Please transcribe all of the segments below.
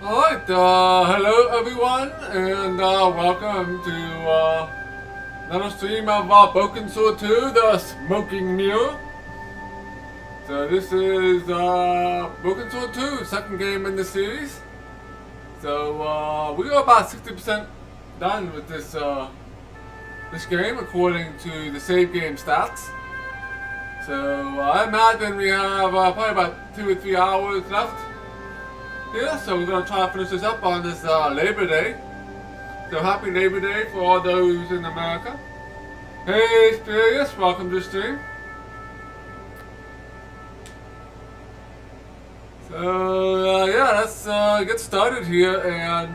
Alright, hello everyone, and welcome to another stream of Broken Sword 2, the Smoking Mirror. So this is Broken Sword 2, second game in the series. So we are about 60% done with this this game according to the save game stats. So I imagine we have probably about 2 or 3 hours left. Yeah, so we're going to try to finish this up on this Labor Day. So happy Labor Day for all those in America. Hey, Spirius, welcome to the stream. So, yeah, let's get started here and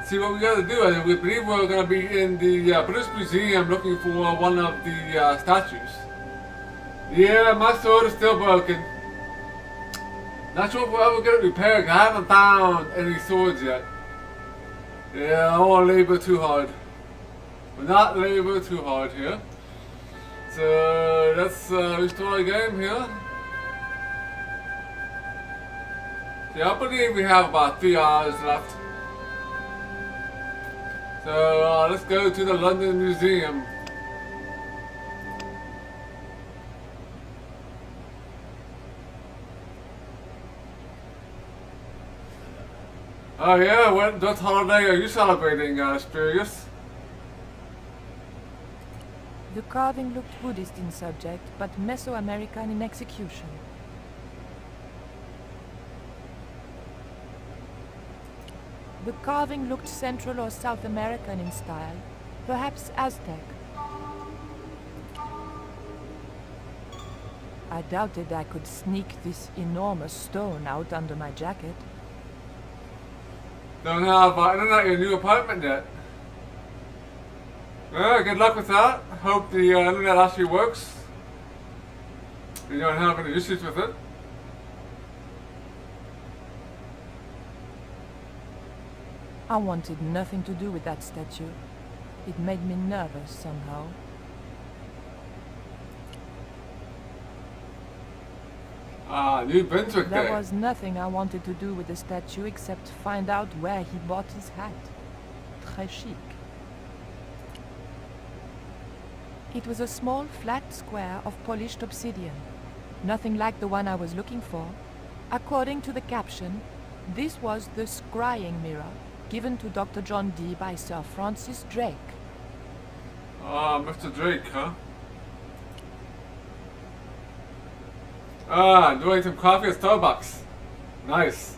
see what we got to do. We believe we're going to be in the British Museum looking for one of the statues. Yeah, my sword is still broken. Not sure if we'll ever get it repaired. I haven't found any swords yet. Yeah, I don't want to labor too hard. We're not labor too hard here. So let's restore the game here. Yeah, I believe we have about 3 hours left. So let's go to the London Museum. Oh yeah, what holiday are you celebrating, Spirius? The carving looked Buddhist in subject, but Mesoamerican in execution. The carving looked Central or South American in style, perhaps Aztec. I doubted I could sneak this enormous stone out under my jacket. Don't have internet in your new apartment yet. Well, good luck with that. Hope the internet actually works. You don't have any issues with it. I wanted nothing to do with that statue. It made me nervous somehow. New Brunswick Day. There was nothing I wanted to do with the statue except find out where he bought his hat. Très chic. It was a small, flat square of polished obsidian. Nothing like the one I was looking for. According to the caption, this was the scrying mirror given to Dr. John Dee by Sir Francis Drake. Mr. Drake, huh? Doing some coffee at Starbucks. Nice.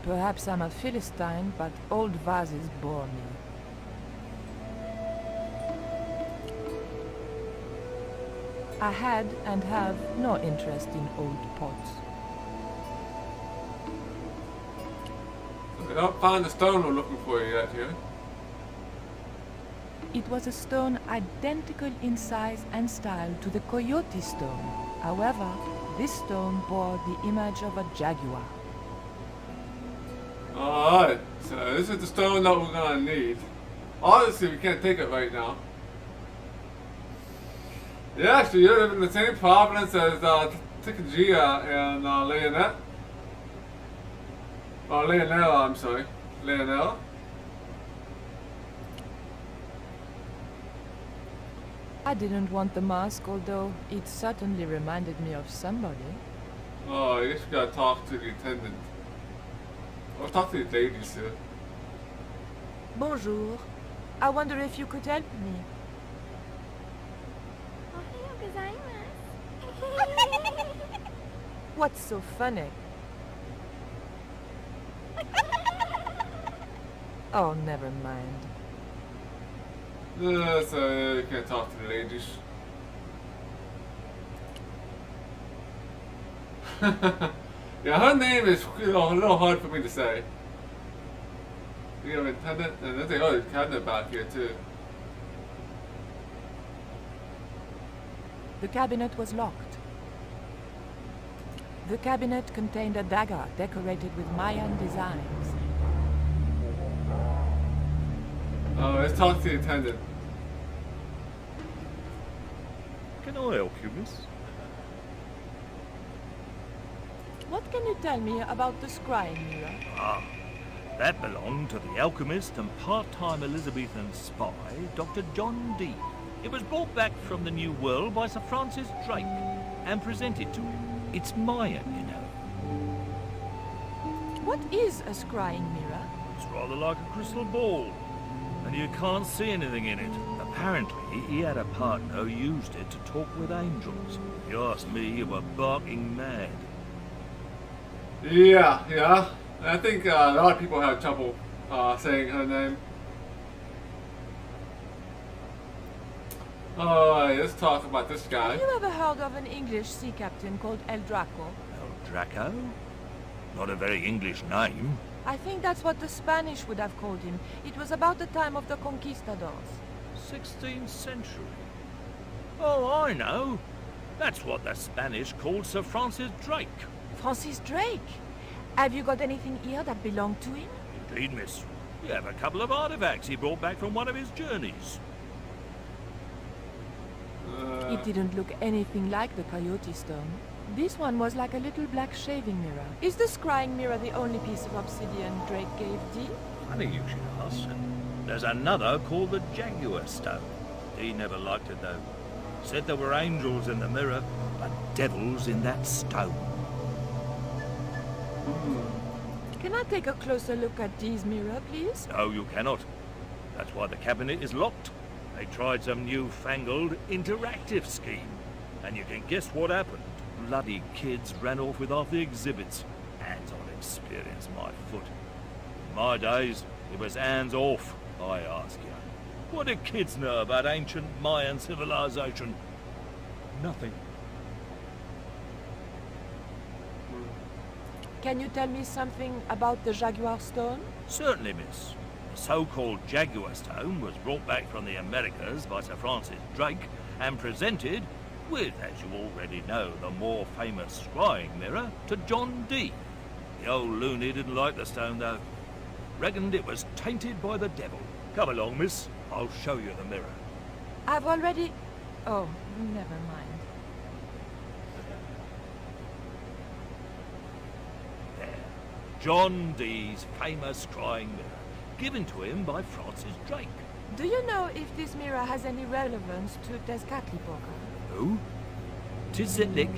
Perhaps I'm a Philistine, but old vases bore me. I had and have no interest in old pots. We don't find the stone we're looking for yet here. It was a stone identical in size and style to the coyote stone. However, this stone bore the image of a jaguar. Alright, so this is the stone that we're gonna need. Obviously, we can't take it right now. Yeah, actually, you live in the same province as Tikajia and Leonette. Oh, Leonella, I'm sorry. Leonella. I didn't want the mask, although it certainly reminded me of somebody. Oh, I guess we gotta talk to the attendant. Or talk to the ladies here. Bonjour. I wonder if you could help me. What's so funny? Oh, never mind. So you can't talk to the ladies. Yeah, her name is a little hard for me to say. We have an attendant, and there's a cabinet back here too. The cabinet was locked. The cabinet contained a dagger decorated with Mayan designs. Oh, let's talk to the attendant. Can I help you, miss? What can you tell me about the scrying mirror? Ah, that belonged to the alchemist and part-time Elizabethan spy, Dr. John Dee. It was brought back from the New World by Sir Francis Drake and presented to him. It's Mayan, you know. What is a scrying mirror? It's rather like a crystal ball, and you can't see anything in it. Apparently, he had a partner who used it to talk with angels. If you ask me, you were barking mad. Yeah. I think a lot of people have trouble saying her name. Alright, let's talk about this guy. Have you ever heard of an English sea captain called El Draco? El Draco? Not a very English name. I think that's what the Spanish would have called him. It was about the time of the conquistadors. 16th century. Oh, I know. That's what the Spanish called Sir Francis Drake. Francis Drake? Have you got anything here that belonged to him? Indeed, miss. We have a couple of artifacts he brought back from one of his journeys. It didn't look anything like the Coyote Stone. This one was like a little black shaving mirror. Is the scrying mirror the only piece of obsidian Drake gave Dee? Funny you should ask. There's another called the Jaguar Stone. He never liked it, though. Said there were angels in the mirror, but devils in that stone. Can I take a closer look at Dee's mirror, please? No, you cannot. That's why the cabinet is locked. They tried some newfangled interactive scheme. And you can guess what happened. Bloody kids ran off with half the exhibits. Hands-on experience, my foot. In my days, it was hands off, I ask you. What do kids know about ancient Mayan civilization? Nothing. Can you tell me something about the Jaguar Stone? Certainly, miss. The so-called Jaguar Stone was brought back from the Americas by Sir Francis Drake and presented with, as you already know, the more famous scrying mirror to John Dee. The old loony didn't like the stone, though. Reckoned it was tainted by the devil. Come along, miss. I'll show you the mirror. I've already... Oh, never mind. There. John Dee's famous scrying mirror, given to him by Francis Drake. Do you know if this mirror has any relevance to Tezcatlipoca? Who? Tizitlik.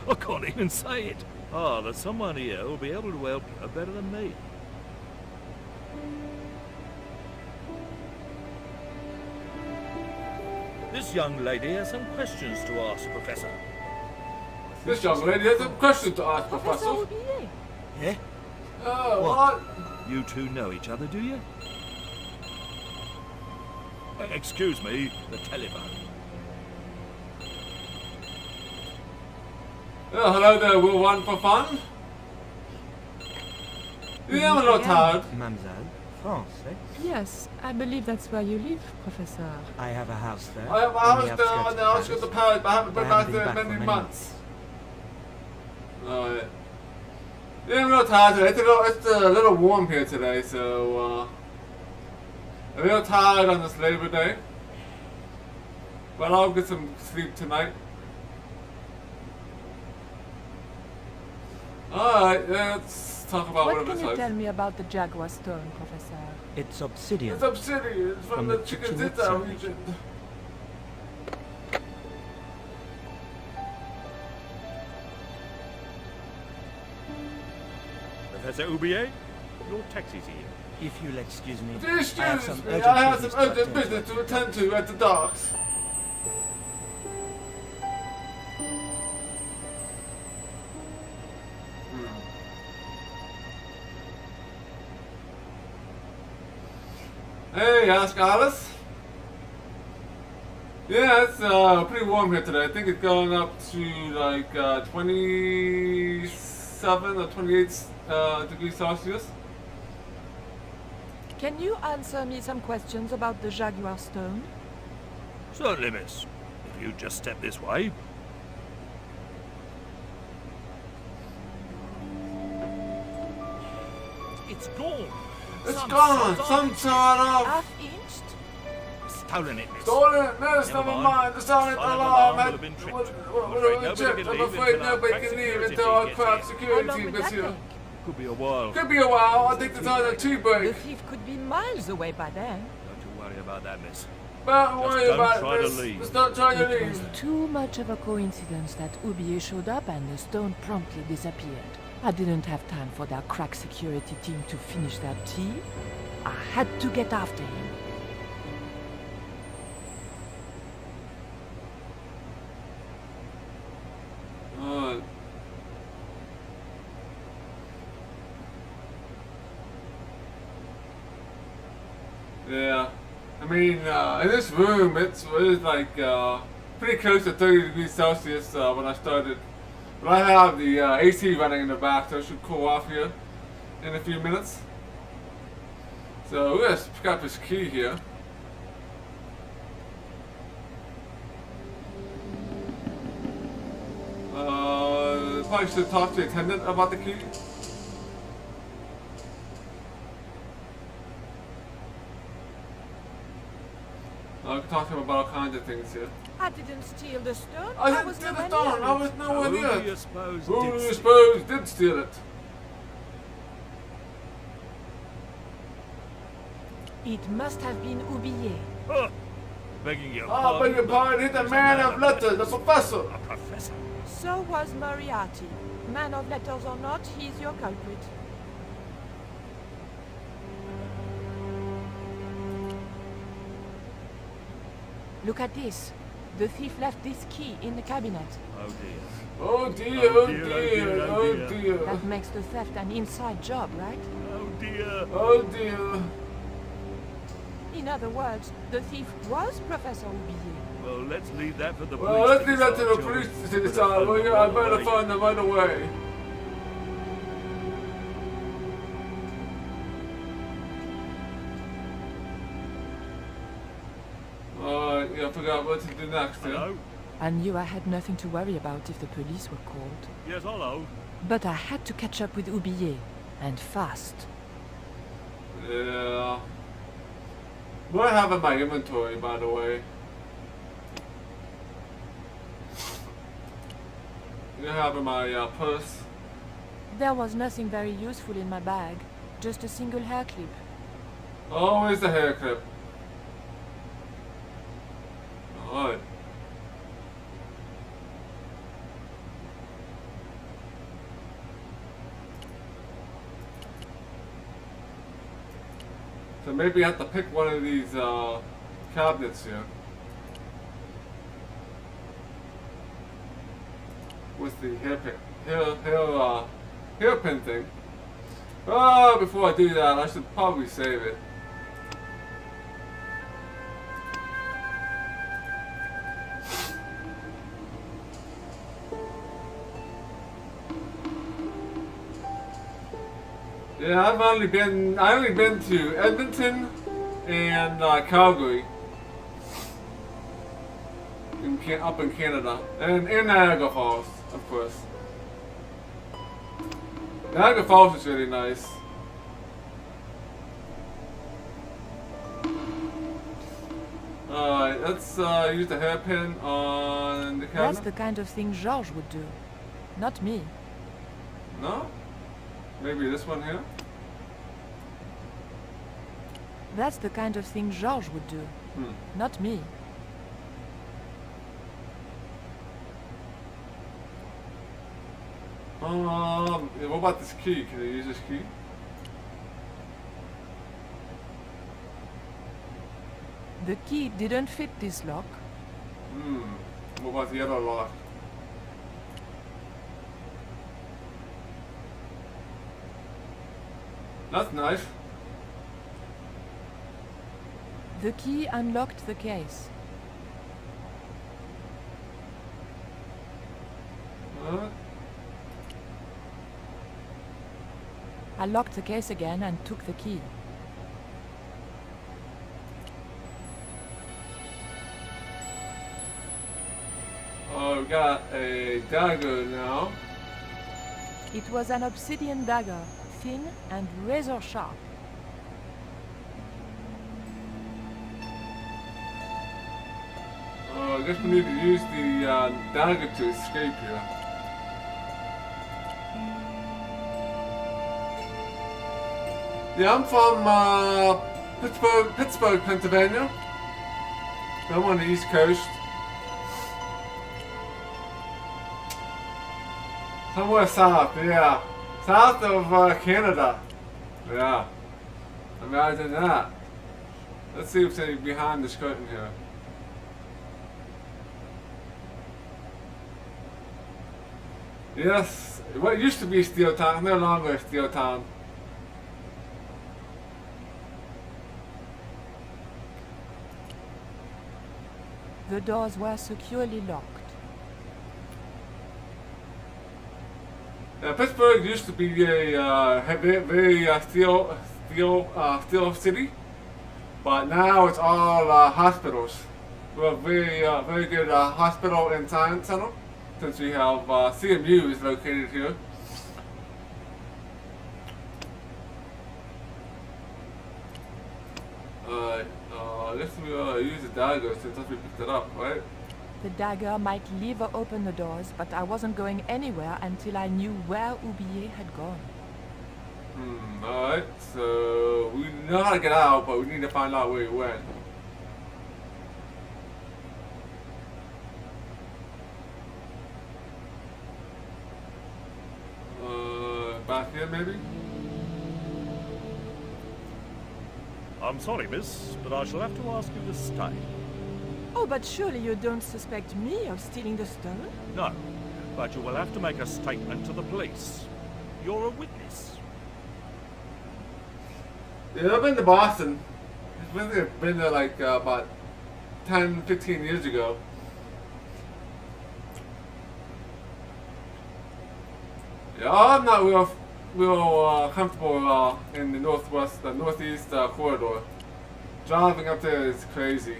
I can't even say it. Ah, there's someone here who'll be able to help you better than me. This young lady has some questions to ask, Professor. This young lady has a question to ask, Professor Professor. Aubier. Yeah? What? You two know each other, do you? Excuse me, the telephone. Hello there, Will One for Fun? Yeah, I'm a little tired. Mademoiselle, France, eh? Yes, I believe that's where you live, Professor. I have a house there. I have a house there on the outskirts of Paris, but I haven't been I back haven't there been in back many for months. Alright. Yeah, I'm a little tired today. It's a little warm here today, so I'm a little tired on this Labor Day. But I'll get some sleep tonight. Alright, let's talk about What whatever can this you is. tell me about the Jaguar Stone, Professor? It's obsidian. It's obsidian. It's from the Chichen Chichen Itza Itza region. region. Professor Aubier, your taxi's here. If you'll excuse me, Excuse I have some me, urgent I have business some urgent attend to business at to the attend to at the docks. Hey, ask Alice. Yeah, it's pretty warm here today. I think it's going up to like 27 or 28 degrees Celsius. Can you answer me some questions about the Jaguar Stone? Certainly, miss. If you just step this way. It's gone. It's gone. Some sort of. Half-inched? Stolen it, miss. Stolen it, miss. Never Never mind. mind. The silent Silent alarm alarm had will have been tripped. I'm afraid nobody can leave until our crack How security long team would gets that here. take? Could be a while. Could be a while. I think the silent tea The break. thief could be miles away by then. Don't you worry about that, miss. Don't worry don't about try it, to miss. leave. Just don't try to It was leave. too much of a coincidence that Oublier showed up and the stone promptly disappeared. I didn't have time for their crack security team to finish their tea. I had to get after him. Alright. Yeah. I mean, in this room, it was like pretty close to 30 degrees Celsius when I started. But I have the AC running in the back, so it should cool off here in a few minutes. So let's pick up his key here. Probably should talk to the attendant about the key. I can talk to him about all kinds of things here. I didn't steal the stone. I didn't was steal nowhere the stone. near I it. was nowhere Who do near you it. suppose Who did do you steal suppose did steal it? It must have been Oublier. Oh, begging your I pardon. beg your pardon, he's the There's a man of letters, the professor. A professor. So was Moriarty. Man of letters or not, he's your culprit. Look at this. The thief left this key in the cabinet. Oh dear. Oh dear, oh dear, oh dear. That makes the theft an inside job, right? Oh dear. Oh dear. Oh In other words, the thief was Professor Oublier. Well, let's leave that for the police. Well, let's leave that to the decide, police shall to we? decide. Well, I better find them right away. Yeah, I forgot what to do next, yeah? Hello? I knew I had nothing to worry about if the police were called. Yes, hello. But I had to catch up with Oublier, and fast. Yeah. What I have in my inventory, by the way. You have in my purse. There was nothing very useful in my bag, just a single hair clip. Always the hair clip. Alright. So maybe I have to pick one of these cabinets here. With the hairpin thing. Before I do that, I should probably save it. Yeah, I only been to Edmonton and Calgary, up in Canada, and Niagara Falls, of course. Niagara Falls is really nice. Alright, let's use the hairpin on the cabinet. That's the kind of thing Georges would do. Not me. No? Maybe this one here? That's the kind of thing Georges would do. Not me. What about this key? Can I use this key? The key didn't fit this lock. What about the other lock? That's nice. The key unlocked the case. I locked the case again and took the key. Oh, we got a dagger now. It was an obsidian dagger, thin and razor sharp. I guess we need to use the dagger to escape here. Yeah, I'm from Pittsburgh, Pennsylvania. I'm on the East Coast. Somewhere south, yeah. South of Canada. Yeah. Imagine that. Let's see if there's any behind this curtain here. Yes, what used to be Steel Town, no longer Steel Town. The doors were securely locked. Pittsburgh used to be a very steel city, but now it's all hospitals. We have very good hospital and science center, since we have CMU is located here. Let's use the dagger since we picked it up, right? The dagger might lever open the doors, but I wasn't going anywhere until I knew where Oublié had gone. Alright, so we know how to get out, but we need to find out where he went. Back here maybe? I'm sorry, miss, but I shall have to ask you to stay. Oh, but surely you don't suspect me of stealing the stone? No, but you will have to make a statement to the police. You're a witness. Yeah, I've been to Boston. I've been there like about 10, 15 years ago. Yeah, I'm not real comfortable in the northeast corridor. Driving up there is crazy.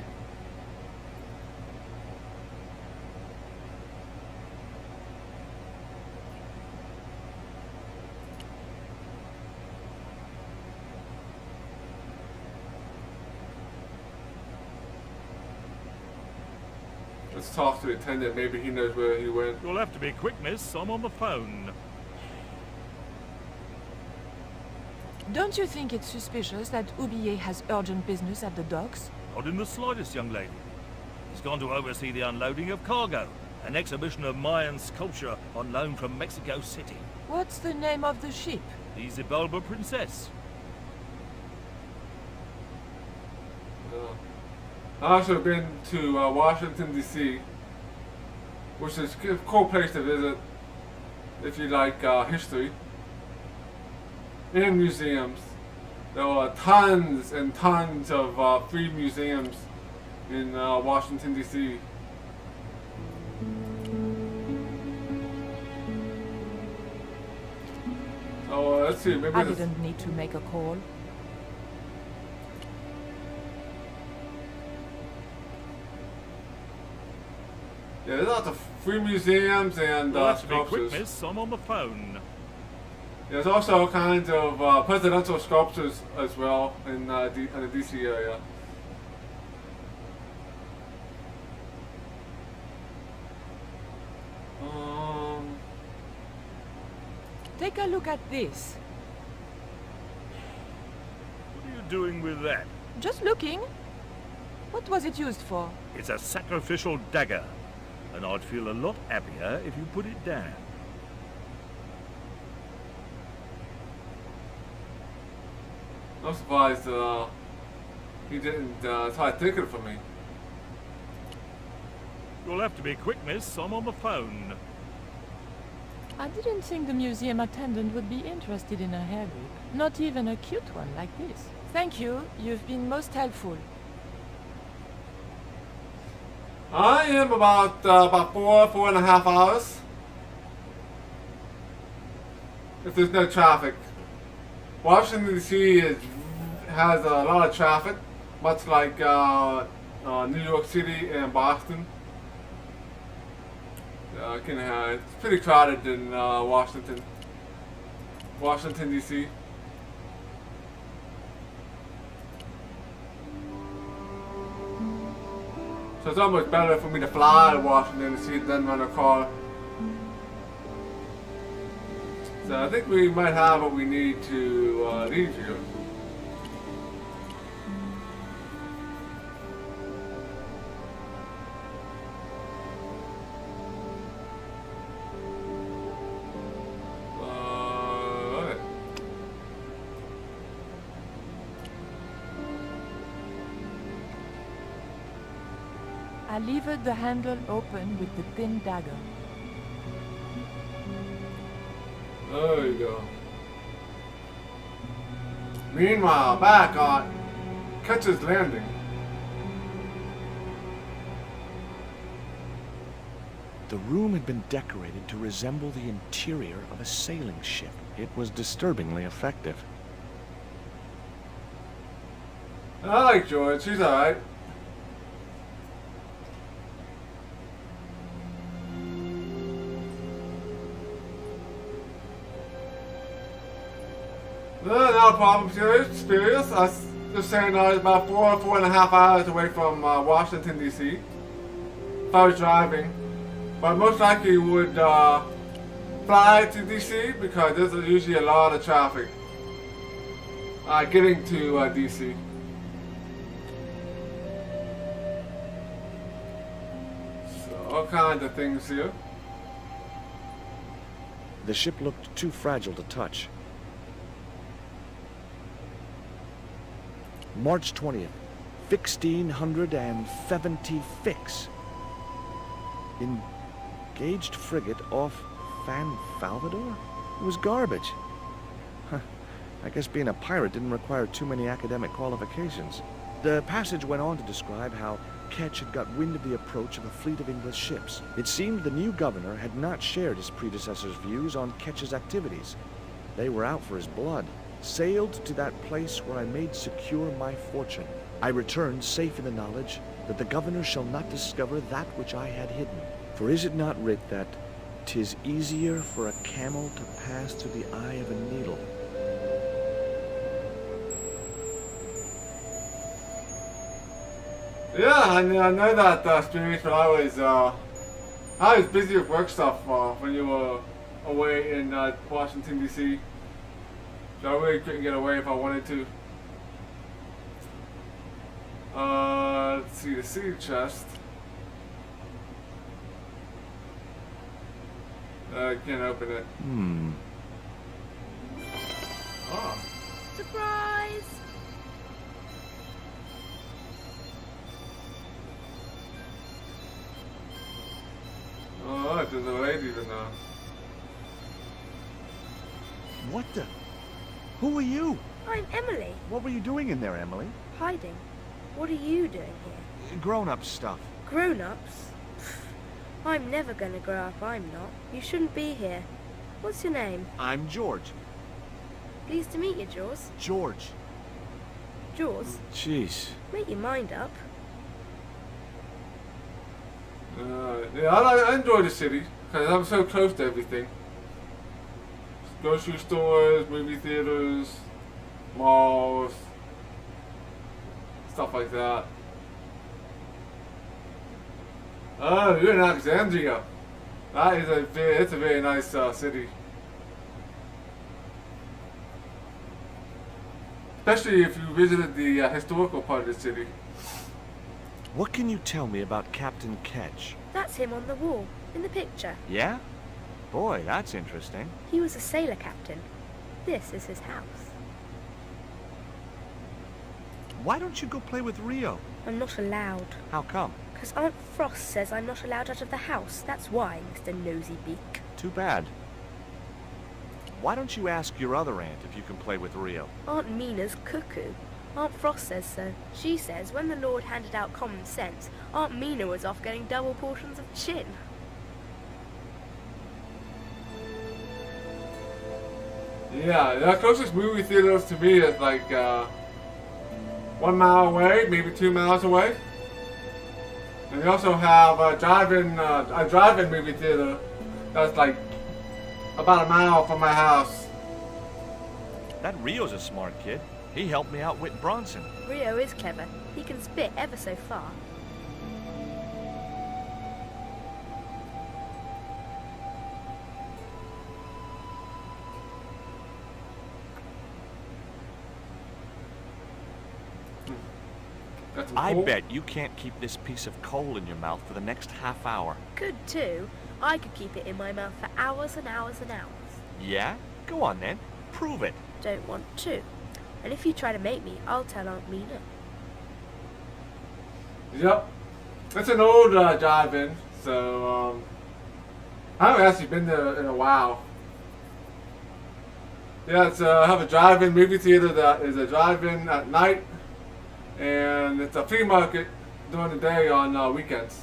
Let's talk to the attendant. Maybe he knows where he went. You'll have to be quick, miss. I'm on the phone. Don't you think it's suspicious that Oublié has urgent business at the docks? Not in the slightest, young lady. He's gone to oversee the unloading of cargo, an exhibition of Mayan sculpture on loan from Mexico City. What's the name of the ship? The Xibalba Princess. I've also been to Washington, D.C., which is a cool place to visit if you like history and museums. There are tons and tons of free museums in Washington, D.C. So let's see, maybe I didn't need to make a call. Yeah, there's lots of free museums and You'll have to be sculptures. quick, miss. I'm on the phone. There's also kinds of presidential sculptures as well in the DC area. Take a look at this. What are you doing with that? Just looking. What was it used for? It's a sacrificial dagger, and I'd feel a lot happier if you put it down. I'm surprised he didn't try to take it from me. You'll have to be quick, miss. I'm on the phone. I didn't think the museum attendant would be interested in a hair whip. Not even a cute one like this. Thank you. You've been most helpful. I am about 4.5 hours. If there's no traffic. Washington D.C. has a lot of traffic, much like New York City and Boston. It's pretty crowded in Washington D.C. So it's almost better for me to fly to Washington DC than run a car. So I think we might have what we need to leave here. Okay. I levered the handle open with the thin dagger. There you go. Meanwhile, back on Ketch's Landing. The room had been decorated to resemble the interior of a sailing ship. It was disturbingly effective. I like George, he's alright. No problem, serious. I was just saying I was about 4.5 hours away from Washington, D.C. If I was driving. But most likely would fly to D.C. because there's usually a lot of traffic getting to D.C. So, all kinds of things here. The ship looked too fragile to touch. March 20th, 1670 fix. Engaged frigate off Fan Salvador? It was garbage. Huh. I guess being a pirate didn't require too many academic qualifications. The passage went on to describe how Ketch had got wind of the approach of a fleet of English ships. It seemed the new governor had not shared his predecessor's views on Ketch's activities. They were out for his blood. Sailed to that place where I made secure my fortune. I returned safe in the knowledge that the governor shall not discover that which I had hidden. For is it not writ that 'tis easier for a camel to pass through the eye of a needle? Yeah, I know that experience, but I was busy with work stuff when you were away in Washington, D.C. So I really couldn't get away if I wanted to. Let's see, the sea chest. I can't open it. Oh. Surprise! Oh, look, there's a lady even now. What the? Who are you? I'm Emily. What were you doing in there, Emily? Hiding. What are you doing here? Grown-up stuff. Grown-ups? I'm never gonna grow up, I'm not. You shouldn't be here. What's your name? I'm George. Pleased to meet you, Jaws. George. Jaws, Jeez. make your mind up. Yeah, I enjoy the city because I'm so close to everything. Grocery stores, movie theaters, malls, stuff like that. Oh, you're in Alexandria. That is it's a very nice city. Especially if you visited the historical part of the city. What can you tell me about Captain Ketch? That's him on the wall, in the picture. Yeah? Boy, that's interesting. He was a sailor captain. This is his house. Why don't you go play with Rio? I'm not allowed. How come? Because Aunt Frost says I'm not allowed out of the house. That's why, Mr. Nosybeak. Too bad. Why don't you ask your other aunt if you can play with Rio? Aunt Mina's cuckoo. Aunt Frost says so. She says when the Lord handed out common sense, Aunt Mina was off getting double portions of chin. Yeah, the closest movie theaters to me is like 1 mile away, maybe 2 miles away. And we also have a drive-in movie theater that's like about 1 mile from my house. That Rio's a smart kid. He helped me outwit Bronson. Rio is clever. He can spit ever so far. some I coal. bet you can't keep this piece of coal in your mouth for the next half hour. Could too. I could keep it in my mouth for hours and hours and hours. Yeah? Go on then. Prove it. Don't want to. And if you try to make me, I'll tell Aunt Mina. Yep. It's an old drive-in, so I haven't actually been there in a while. Yeah, it's have a drive-in movie theater that is a drive-in at night, and it's a flea market during the day on weekends.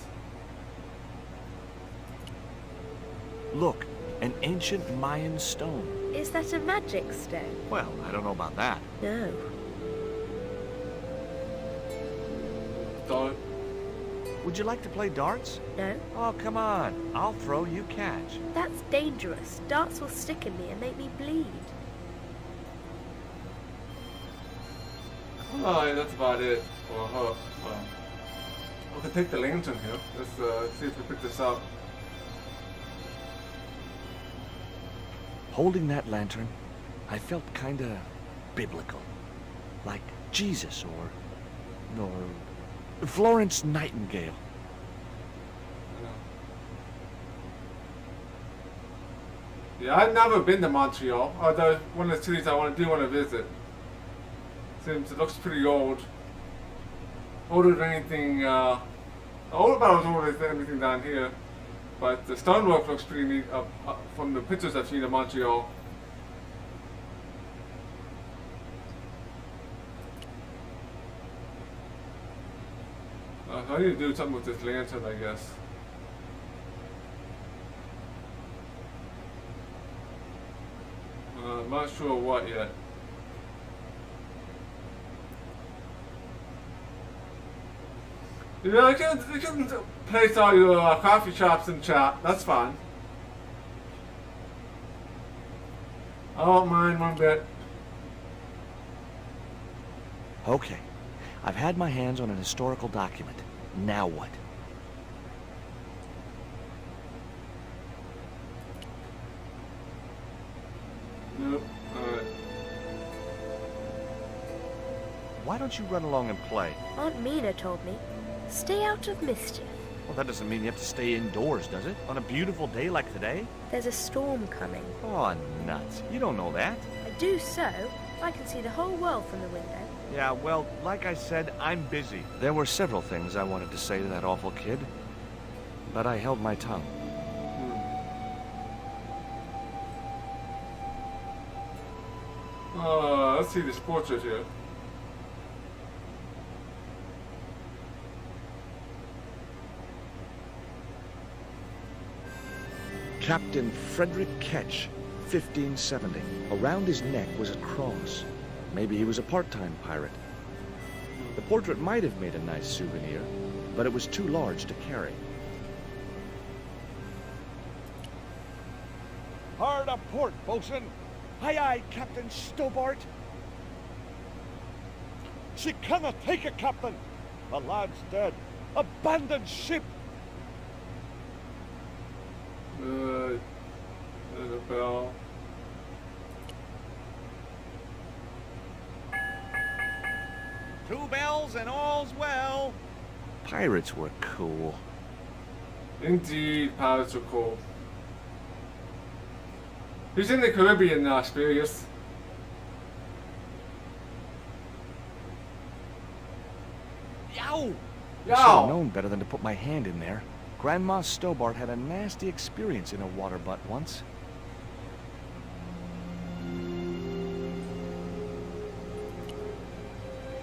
Look, an ancient Mayan stone. Is that a magic stone? Well, I don't know about that. No. So, Would you like to play darts? No? Oh, come on. I'll throw, you catch. That's dangerous. Darts will stick in me and make me bleed. oh, yeah, that's about it. Well, we can take the lantern here. Let's see if we pick this up. Holding that lantern, I felt kinda biblical. Like Jesus or Florence Nightingale. Yeah, I've never been to Montreal, although one of the cities I want to visit. Seems it looks pretty old. Older than anything, about as old as anything down here. But the stonework looks pretty neat from the pictures I've seen of Montreal. I need to do something with this lantern, I guess. I'm not sure what yet. Yeah, you can place all your coffee shops in chat. That's fine. I don't mind one bit. Okay, I've had my hands on an historical document. Now what? Nope. Alright. Why don't you run along and play? Aunt Mina told me, stay out of mischief. Well, that doesn't mean you have to stay indoors, does it? On a beautiful day like today? There's a storm coming. Oh, nuts. You don't know that. I do so. I can see the whole world from the window. Yeah, well, like I said, I'm busy. There were several things I wanted to say to that awful kid, but I held my tongue. Let's see this portrait here. Captain Frederick Ketch, 1570. Around his neck was a cross. Maybe he was a part-time pirate. The portrait might have made a nice souvenir, but it was too large to carry. Hard a port, bosun. Aye, aye, Captain Stobart. She cannot take it, Captain. The lad's dead. Abandoned ship. There's a bell. Two bells and all's well. Pirates were cool. Indeed, pirates are cool. He's in the Caribbean now, Spirius. Yow! I should have known better than to put my hand in there. Grandma Stobart had a nasty experience in a water butt once.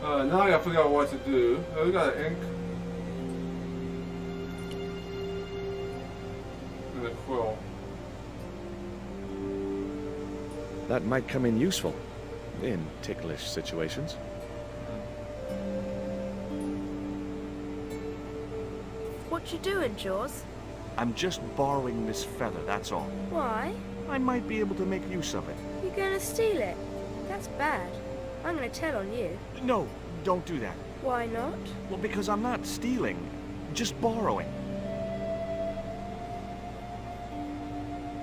Now I gotta figure out what to do. We got an ink. And a quill. That might come in useful in ticklish situations. What you doing, Jaws? I'm just borrowing this feather, that's all. Why? I might be able to make use of it. You gonna steal it? That's bad. I'm gonna tell on you. No, don't do that. Why not? Well, because I'm not stealing, just borrowing.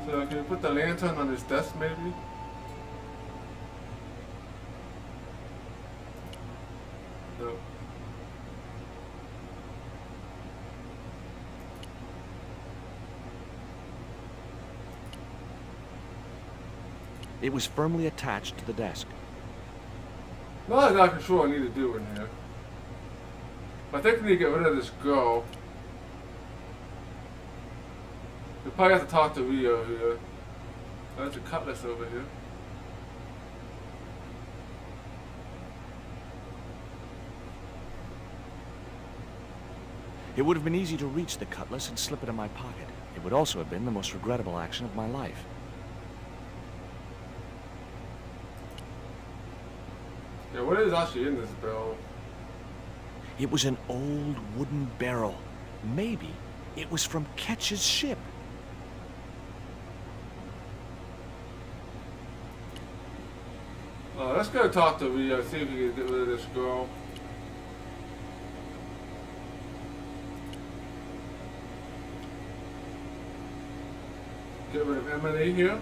So can you put the lantern on his desk, maybe? No. It was firmly attached to the desk. Not exactly sure what I need to do in here. I think I need to get rid of this girl. We probably have to talk to Rio here. There's a cutlass over here. It would have been easy to reach the cutlass and slip it in my pocket. It would also have been the most regrettable action of my life. Yeah, what is actually in this barrel? It was an old wooden barrel. Maybe it was from Ketch's ship. Let's go talk to Rio, see if we can get rid of this girl. Get rid of Emily here.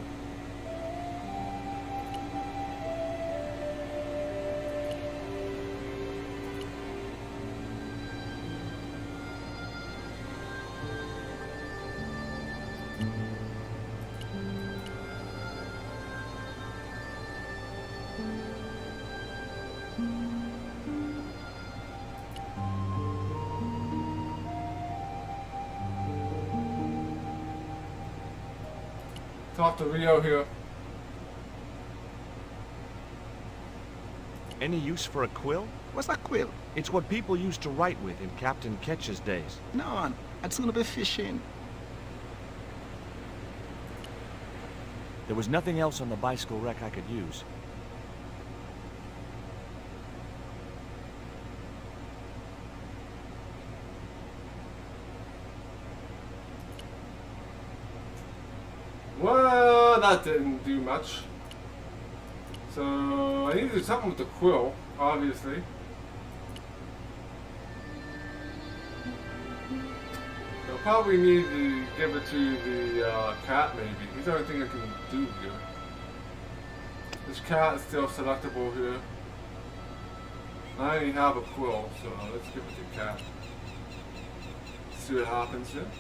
Talk to Rio here. Any use for a quill? What's that quill? It's what people used to write with in Captain Ketch's days. No, I'd sooner be fishing. There was nothing else on the bicycle wreck I could use. Well, that didn't do much. So I need to do something with the quill, obviously. I'll probably need to give it to the cat, maybe. He's the only thing I can do here. This cat is still selectable here. I only have a quill, so let's give it to the cat. See what happens here.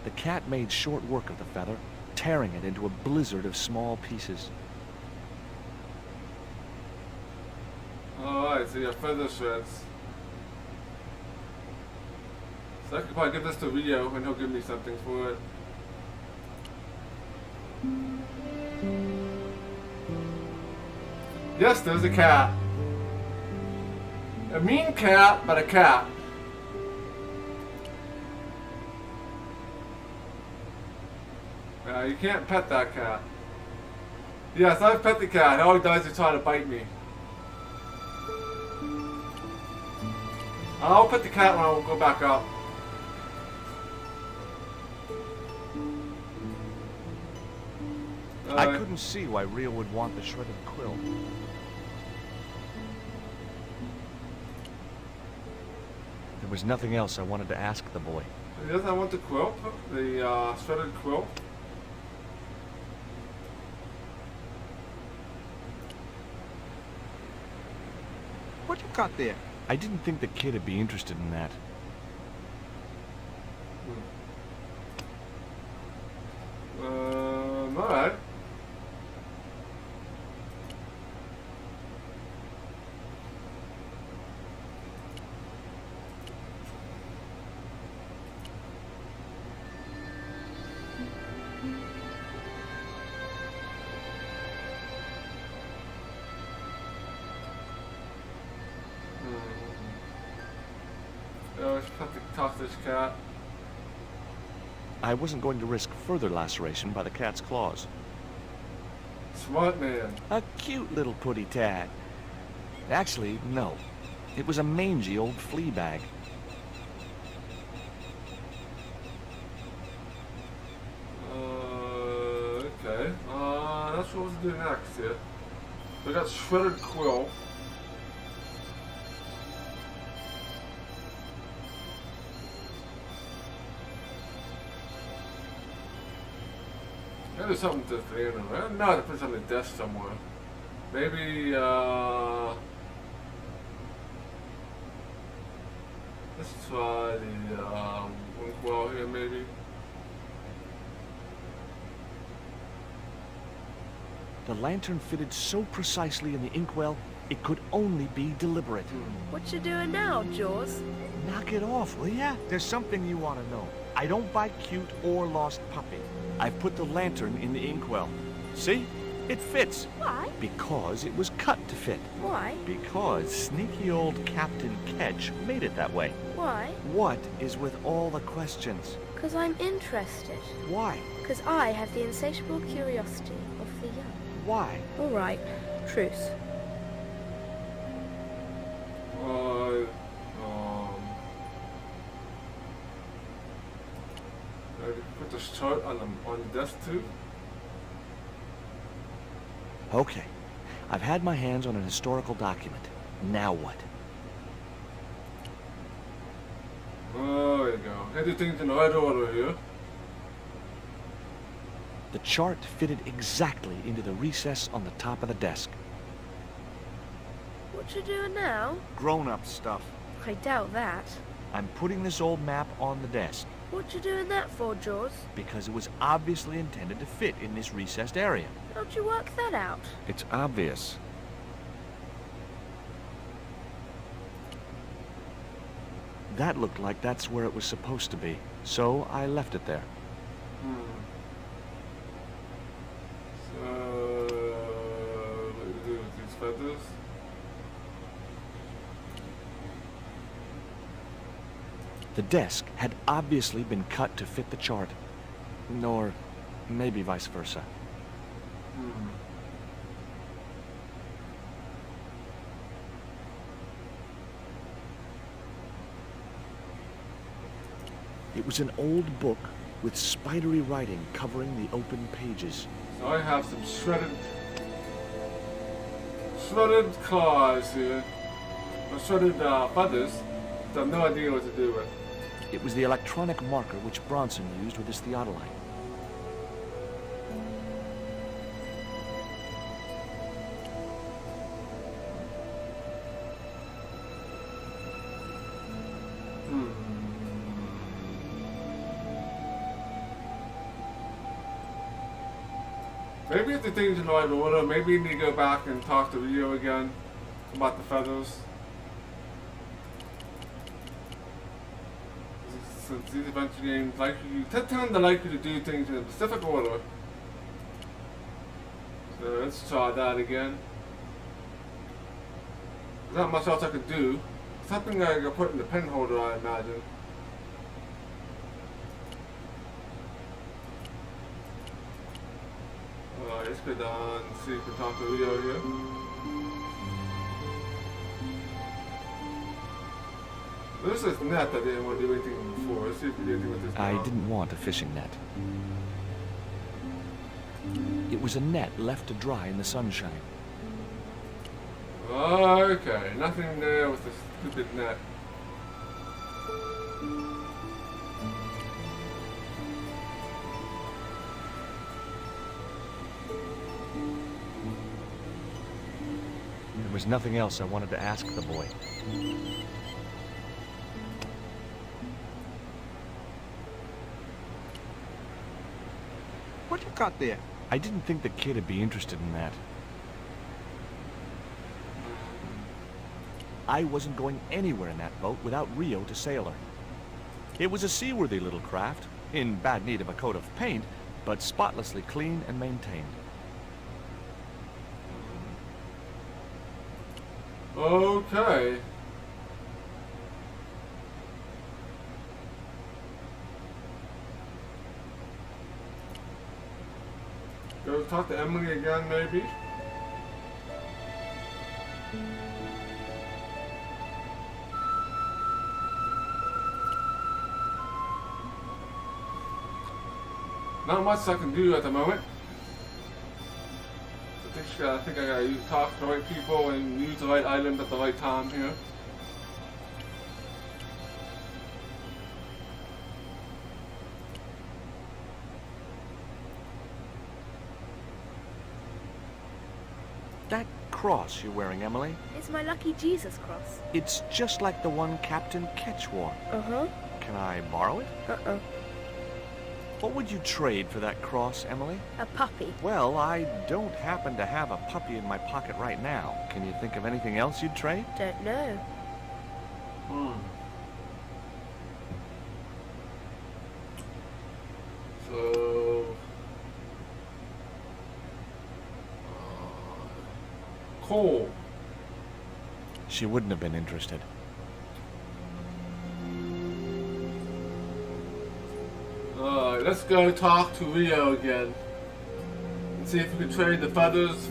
The cat made short work of the feather, tearing it into a blizzard of small pieces. Alright, so you have feather shreds. So I could probably give this to Rio and he'll give me something for it. Yes, there's a cat. A mean cat, but a cat. You can't pet that cat. Yes, I've pet the cat. All he does is try to bite me. I'll pet the cat when I go back up. I couldn't see why Rio would want the shredded quill. There was nothing else I wanted to ask the boy. Yes, I want the quilt, the shredded quilt. What you got there? I didn't think the kid would be interested in that. Alright. Oh, let's have to toss this cat. I wasn't going to risk further laceration by the cat's claws. Smart man. A cute little putty tat. Actually, no. It was a mangy old flea bag. Okay. That's what we'll do next here. We got shredded quill. There's something to the end of it. I don't know how to put it on the desk somewhere. Maybe, let's try the, one quill here, maybe. The lantern fitted so precisely in the inkwell, it could only be deliberate. What you doing now, Jaws? Knock it off, will ya? There's something you want to know. I don't buy cute or lost puppy. I've put the lantern in the inkwell. See? It fits. Why? Because it was cut to fit. Why? Because sneaky old Captain Ketch made it that way. Why? What is with all the questions? 'Cause I'm interested. Why? 'Cause I have the insatiable curiosity of the young. Why? All right. Truce. Put this chart on the desk too. Okay. I've had my hands on an historical document. Now what? Oh, there you go. Get the things in the right order here. The chart fitted exactly into the recess on the top of the desk. What you doing now? Grown-up stuff. I doubt that. I'm putting this old map on the desk What you doing that for, Jaws? because it was obviously intended to fit in this recessed area. How'd you work that out? It's obvious. That looked like that's where it was supposed to be, so I left it there. So, what do you do with these feathers? The desk had obviously been cut to fit the chart. Or maybe vice versa. It was an old book with spidery writing covering the open pages. So I have some shredded claws here, or shredded feathers. So I have no idea what to do with. It was the electronic marker which Bronson used with his theodolite. Maybe if the things in the right order, maybe you need to go back and talk to Rio again about the feathers. Since these adventure games tend to like you to do things in a specific order. So let's try that again. There's not much else I could do. Something I could put in the pen holder, I imagine. Let's go down and see if we can talk to Rio here. This is net I didn't want to do anything before. Let's see if we do anything with this now. I didn't want a fishing net. It was a net left to dry in the sunshine. Okay, nothing there with the stupid net. There was nothing else I wanted to ask the boy. What you got there? I didn't think the kid would be interested in that. I wasn't going anywhere in that boat without Rio to sail her. It was a seaworthy little craft, in bad need of a coat of paint, but spotlessly clean and maintained. Okay. Go talk to Emily again, maybe? Not much I can do at the moment. I think I gotta talk to the right people and use the right items at the right time here. That cross you're wearing, Emily, It's my lucky Jesus cross. it's just like the one Captain Ketch wore. Uh-huh. Can I borrow it? Uh-uh. What would you trade for that cross, Emily? A puppy. Well, I don't happen to have a puppy in my pocket right now. Can you think of anything else you'd trade? Don't know. So, coal. She wouldn't have been interested. Let's go talk to Rio again. And see if we can trade the feathers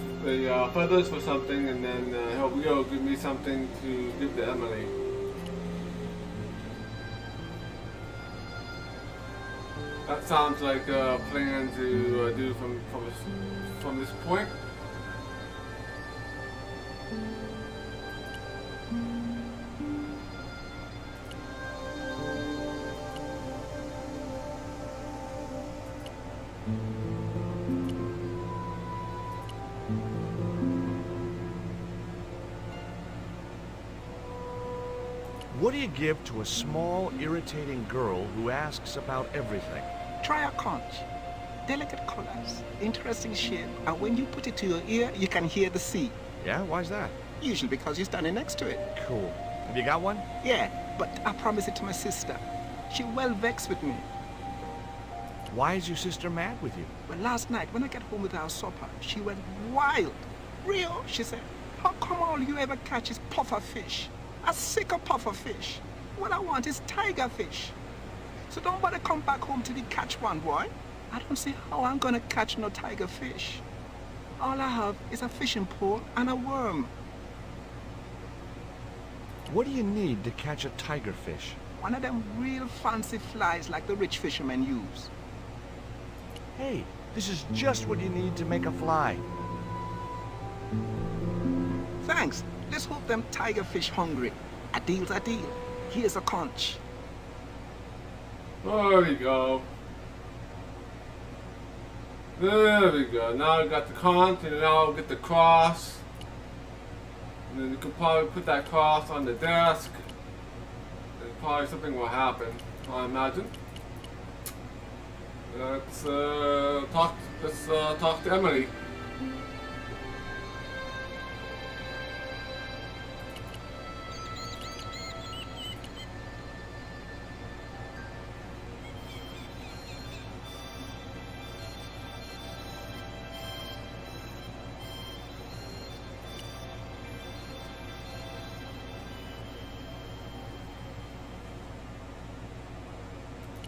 for something, and then help Rio give me something to give to Emily. That sounds like a plan to do from this point. What do you give to a small, irritating girl who asks about everything? Try a conch. Delicate colors, interesting shape, and when you put it to your ear, you can hear the sea. Yeah, why's that? Usually because you're standing next to it. Cool. Have you got one? Yeah, but I promised it to my sister. She well vexed with me. Why is your sister mad with you? But last night, when I got home with our supper, she went wild. Rio, she said, how come all you ever catch is puffer fish? A sicker puffer fish. What I want is tiger fish. So don't bother come back home till you catch one, boy. I don't see how I'm gonna catch no tiger fish. All I have is a fishing pole and a worm. What do you need to catch a tiger fish? One of them real fancy flies like the rich fishermen use. Hey, this is just what you need to make a fly. Thanks. Let's hope them tiger fish hungry. A deal's a deal. Here's a conch. There we go. There we go. Now we got the conch, and now we'll get the cross. And then you can probably put that cross on the desk. And probably something will happen, I imagine. Let's talk to Emily.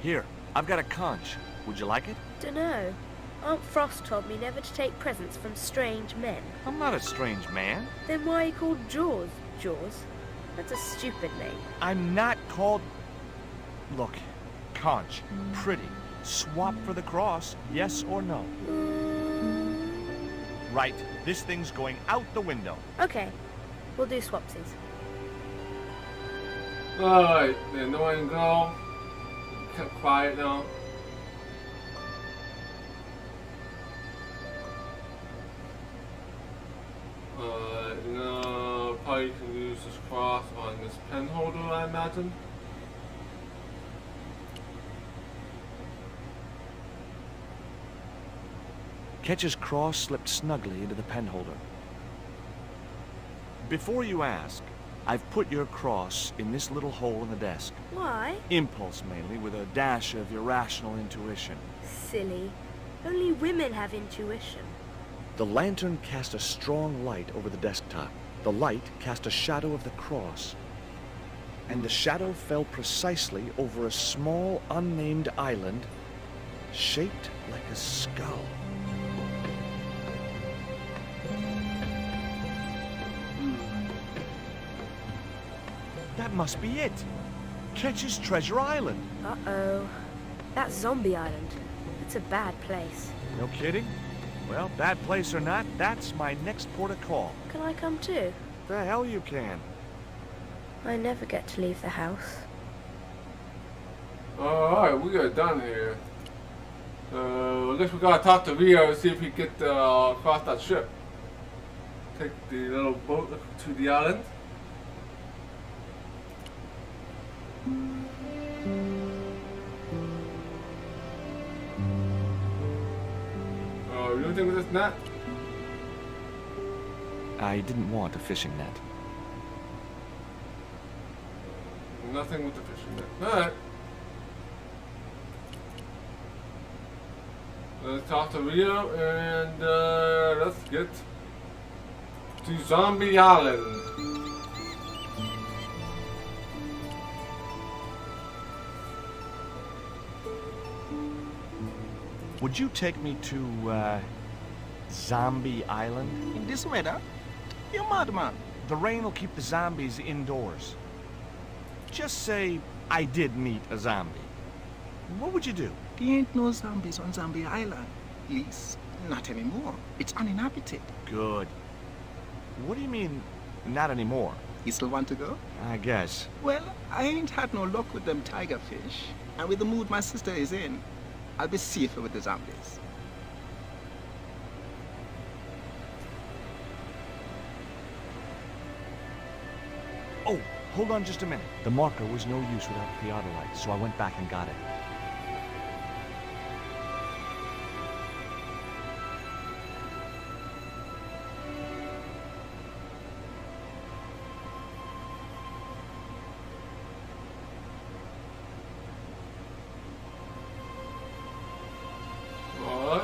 Here, I've got a conch. Would you like it? Dunno. Aunt Frost told me never to take presents from strange men. I'm not a strange man. Then why are you called Jaws? Jaws? That's a stupid name. I'm not called... Look, conch, pretty. Swap for the cross, yes or no? Right, this thing's going out the window. Okay, we'll do swapsies. Alright, the annoying girl. Kept quiet now. No, probably can use this cross on this pen holder, I imagine. Ketch's cross slipped snugly into the pen holder. Before you ask, I've put your cross in this little hole in the desk. Why? Impulse mainly, with a dash of irrational intuition. Silly. Only women have intuition. The lantern cast a strong light over the desktop. The light cast a shadow of the cross. And the shadow fell precisely over a small, unnamed island shaped like a skull. That must be it. Ketch's Treasure Island. Uh-oh. That's Zombie Island. It's a bad place. No kidding? Well, bad place or not, that's my next port of call. Can I come too? The hell you can. I never get to leave the house. Alright, we are done here. I guess we gotta talk to Rio and see if we get across that ship. Take the little boat to the island. you do anything with this net? I didn't want a fishing net. Nothing with the fishing net. Alright. Let's talk to Rio and let's get to Zombie Island. Would you take me to, Zombie Island? In this weather? You madman. The rain will keep the zombies indoors. Just say I did meet a zombie. What would you do? There ain't no zombies on Zombie Island. At least, not anymore. It's uninhabited. Good. What do you mean, not anymore? You still want to go? I guess. Well, I ain't had no luck with them tiger fish. And with the mood my sister is in, I'll be safer with the zombies. Oh, hold on just a minute. The marker was no use without the theodolite, so I went back and got it. What?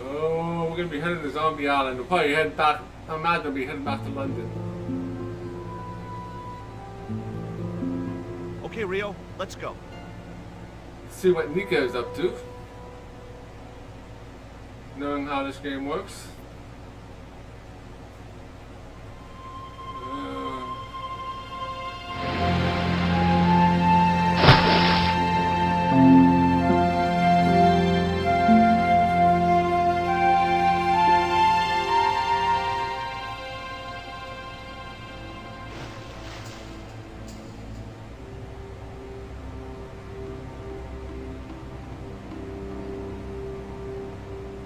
Oh, we're gonna be heading to Zombie Island. We'll probably head back. I'm not gonna be heading back to London. Okay, Rio, let's go. See what Nico's up to. Knowing how this game works.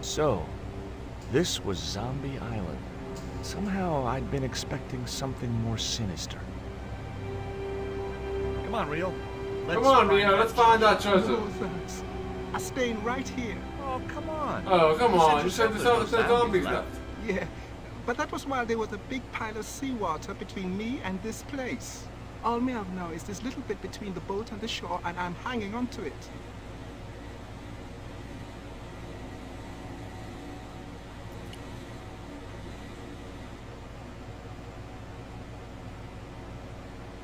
So, this was Zombie Island. Somehow I'd been expecting something more sinister. Come on, Rio. Come on, Rio, let's find that treasure. No, thanks. I'm staying right here. Oh, come on. Oh, come on. You said yourself there's there's no zombies zombies left. Yeah, but that was while there was a big pile of seawater between me and this place. All me have now is this little bit between the boat and the shore, and I'm hanging on to it.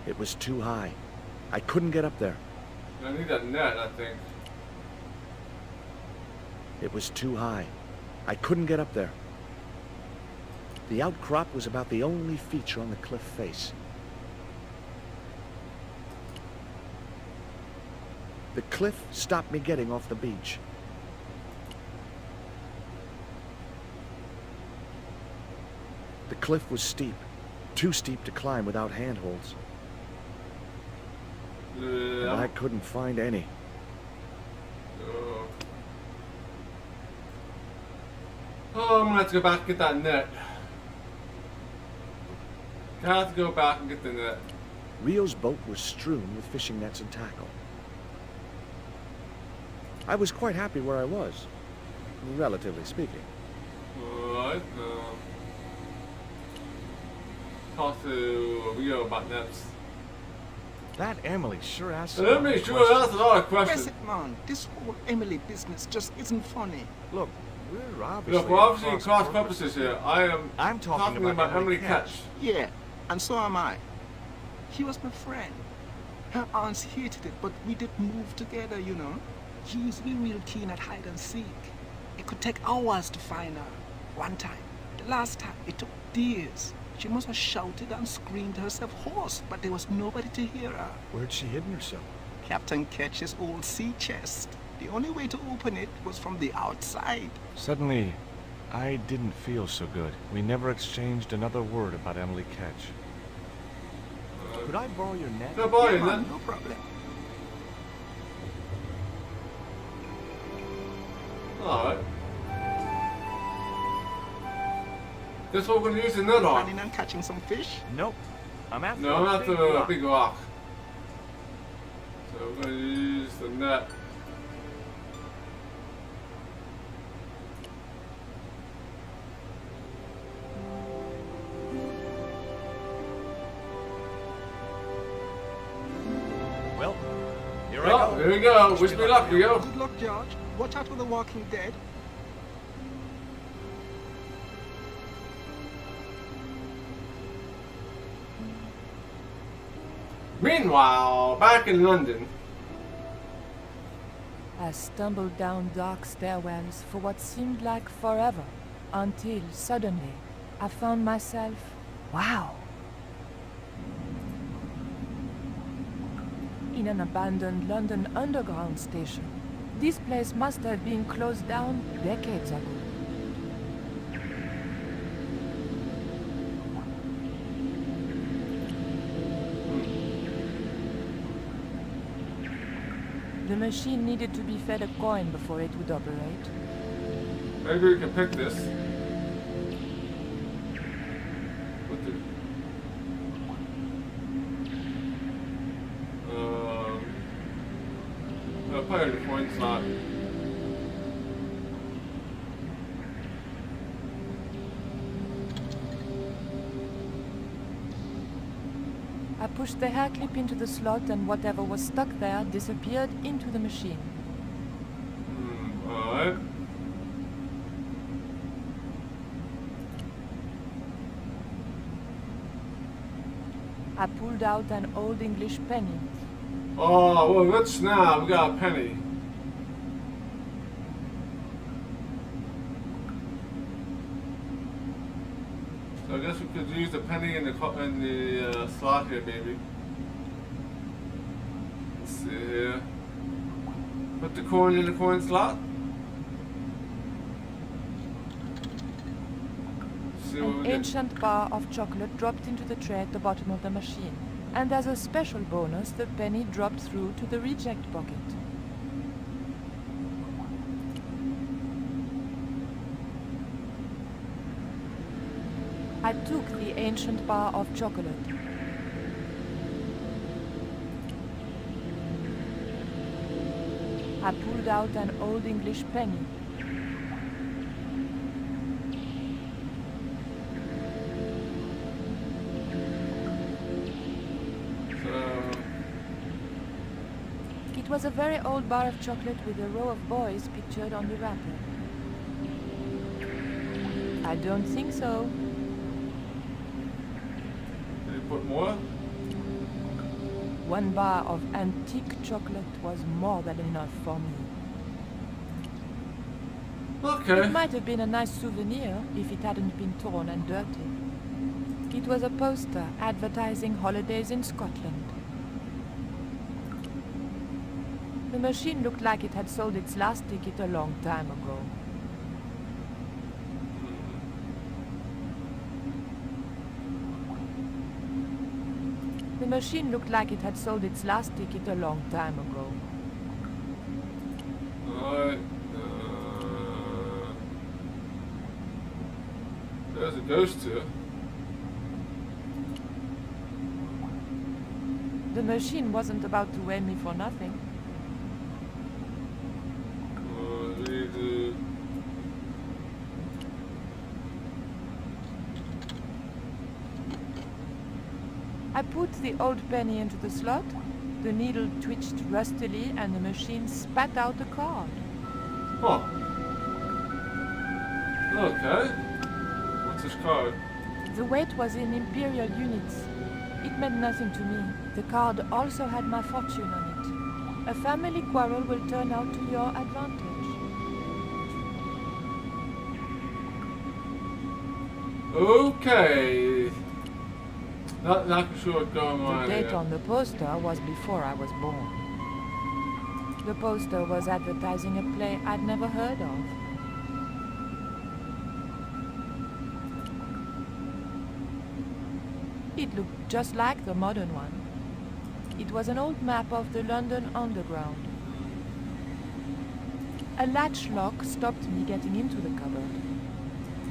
It was too high. I couldn't get up there. I need that net, I think. It was too high. I couldn't get up there. The outcrop was about the only feature on the cliff face. The cliff stopped me getting off the beach. The cliff was steep, too steep to climb without handholds. And I couldn't find any. Oh, I'm gonna have to go back and get that net. I have to go back and get the net. Rio's boat was strewn with fishing nets and tackle. I was quite happy where I was, relatively speaking. Alright, talk to Rio about nets. That Emily sure asked. Let me sure ask a lot of Press questions. it, man. This whole Emily business just isn't funny. Look, we're obviously. Look, we're obviously in cross purposes here. I'm talking about Emily Catch. Yeah, and so am I. He was my friend. Her aunts hated it, but we did move together, you know. He used to be real keen at hide and seek. It could take hours to find her. One time, the last time, it took days. She must have shouted and screamed herself hoarse, but there was nobody to hear her. Where'd she hidden herself? Captain Ketch's old sea chest. The only way to open it was from the outside. Suddenly, I didn't feel so good. We never exchanged another word about Emily Ketch. Could I borrow your net? No, borrow your man, net. no problem. Alright. Guess what we're gonna use the net on? Planning on catching some fish? Nope. I'm after No, not the big rock. So we're going to use the net. Well, here I Oh, go. here we go. Wish me luck, Leo. Good luck, George. Watch out for the Walking Dead. Meanwhile, back in London. I stumbled down dark stairwells for what seemed like forever, until suddenly I found myself, wow, in an abandoned London Underground station. This place must have been closed down decades ago. The machine needed to be fed a coin before it would operate. Maybe we can pick this. What the? I'll play the coin slot. I pushed the hair clip into the slot and whatever was stuck there disappeared into the machine. Alright. I pulled out an old English penny. Oh, well, rich now. We got a penny. So I guess we could use the penny in the slot here, maybe. Let's see here. Put the coin in the coin slot. See what An we get. ancient bar of chocolate dropped into the tray at the bottom of the machine. And as a special bonus, the penny dropped through to the reject bucket. I took the ancient bar of chocolate. I pulled out an old English penny. It was a very old bar of chocolate with a row of boys pictured on the wrapper. I don't think so. Can you put more? One bar of antique chocolate was more than enough for me. Okay. It might have been a nice souvenir if it hadn't been torn and dirty. It was a poster advertising holidays in Scotland. The machine looked like it had sold its last ticket a long time ago. The machine looked like it had sold its last ticket a long time ago. Alright. There's a ghost here. The machine wasn't about to weigh me for nothing. We need to... I put the old penny into the slot, the needle twitched rustily and the machine spat out a card. Huh. Okay. What's this card? The weight was in imperial units. It meant nothing to me. The card also had my fortune on it. A family quarrel will turn out to your advantage. Okay. Not sure what's going The on date here. on the poster was before I was born. The poster was advertising a play I'd never heard of. It looked just like the modern one. It was an old map of the London Underground. A latch lock stopped me getting into the cupboard.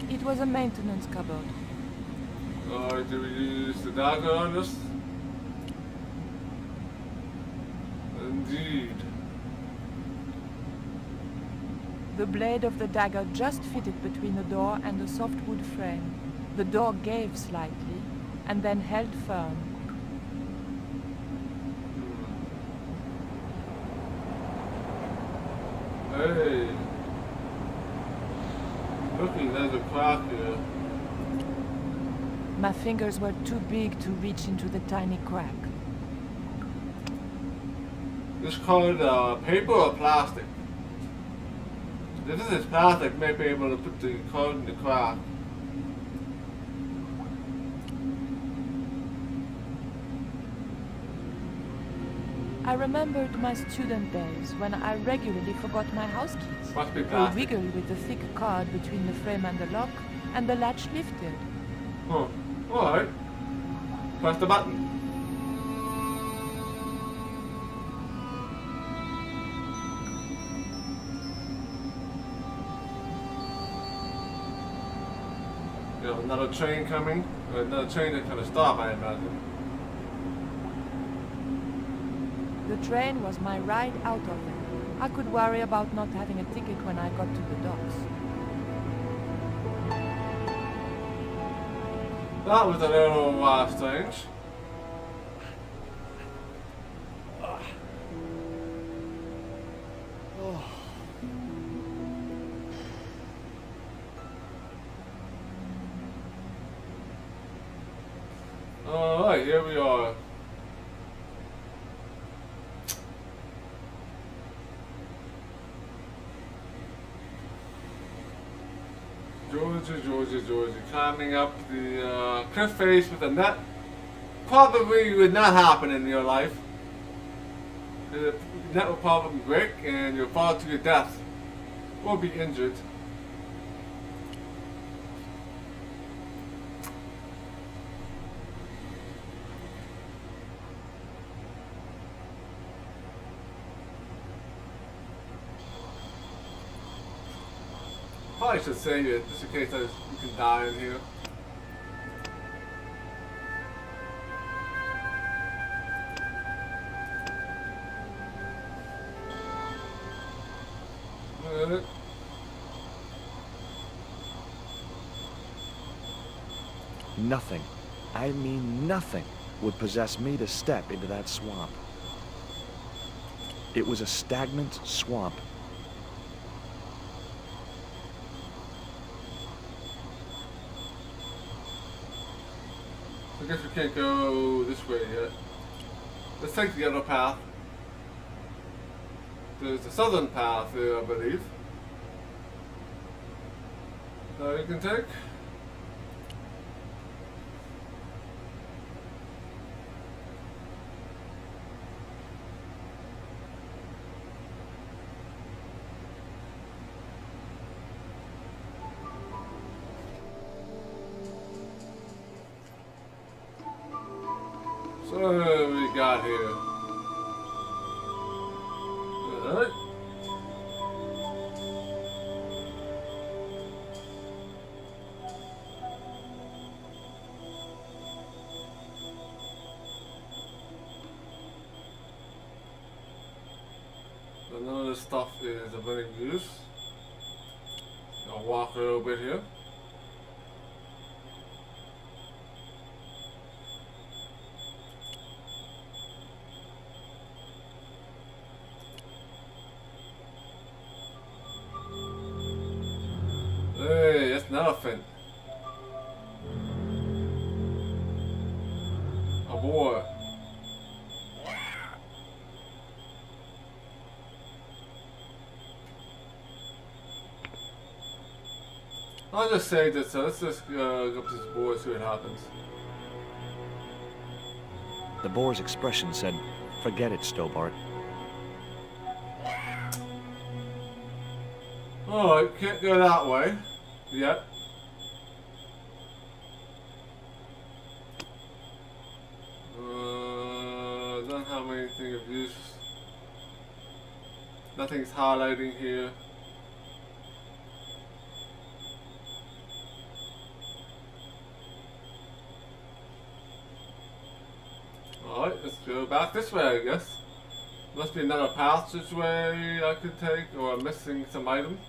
It was a maintenance cupboard. Alright, do we use the dagger on this? And indeed. The blade of the dagger just fitted between the door and the soft wood frame. The door gave slightly, and then held firm. Hey. Looking, there's a crack here. My fingers were too big to reach into the tiny crack. This called paper or plastic? If this is plastic, may be able to put the code in the crack. I remembered my student days when I regularly forgot my house keys. Must be They plastic. wiggled with the thick cord between the frame and the lock, and the latch lifted. Huh. Alright. Press the button. You know, another train coming. Another train that's gonna stop, I imagine. The train was my ride out of it. I could worry about not having a ticket when I got to the docks. That was a little strange. Alright, here we are. Georgia, climbing up the cliff face with a net. Probably would not happen in your life. The net will probably break and you'll fall to your death. Or be injured. Probably should save it, just in case you can die in here. Nothing, I mean nothing, would possess me to step into that swamp. It was a stagnant swamp. I guess we can't go this way yet. Let's take the other path. There's the southern path here, I believe. You can take. So what we got here. Alright. None of this stuff is of any use. I'll walk a little bit here. Hey, that's nothing. A boy. I'll just say this, so let's just go up to this board, see what happens. The boar's expression said, "Forget it, Stobart." Alright, can't go that way yet. Don't have anything of use. Nothing's highlighting here. Alright, let's go back this way, I guess. Must be another passageway I could take, or I'm missing some item.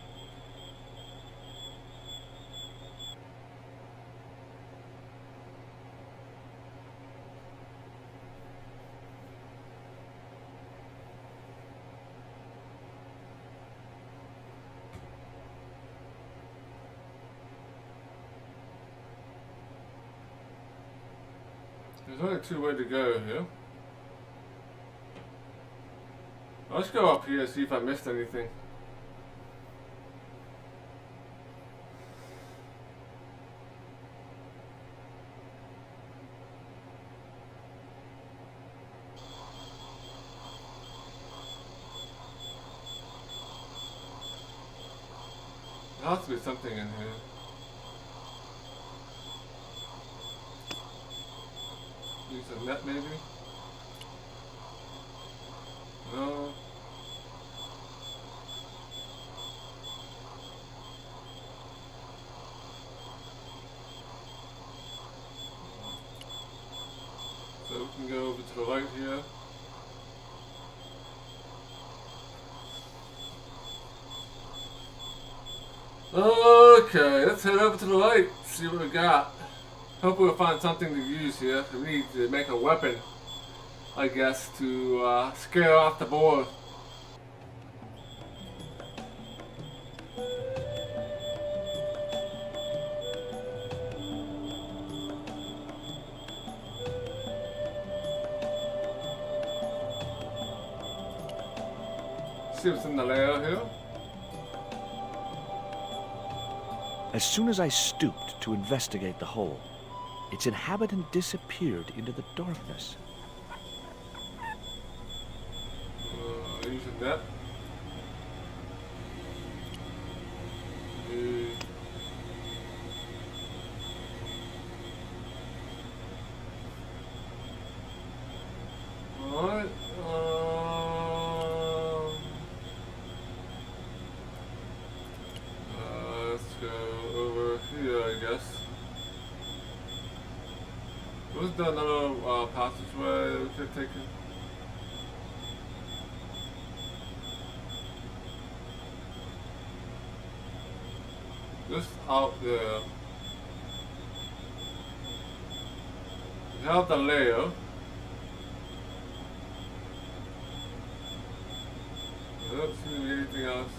There's only two ways to go here. Let's go up here and see if I missed anything. There has to be something in here. Use a net maybe? No. So we can go over to the right here. Okay, let's head over to the light, see what we got. Hope we'll find something to use here. We need to make a weapon, I guess, to scare off the boar. See what's in the layer here. As soon as I stooped to investigate the hole, its inhabitant disappeared into the darkness. Using that. Alright. Let's go over here, I guess. Was there another passageway we could have taken? Just out there. We have the layer. There doesn't seem to be anything else.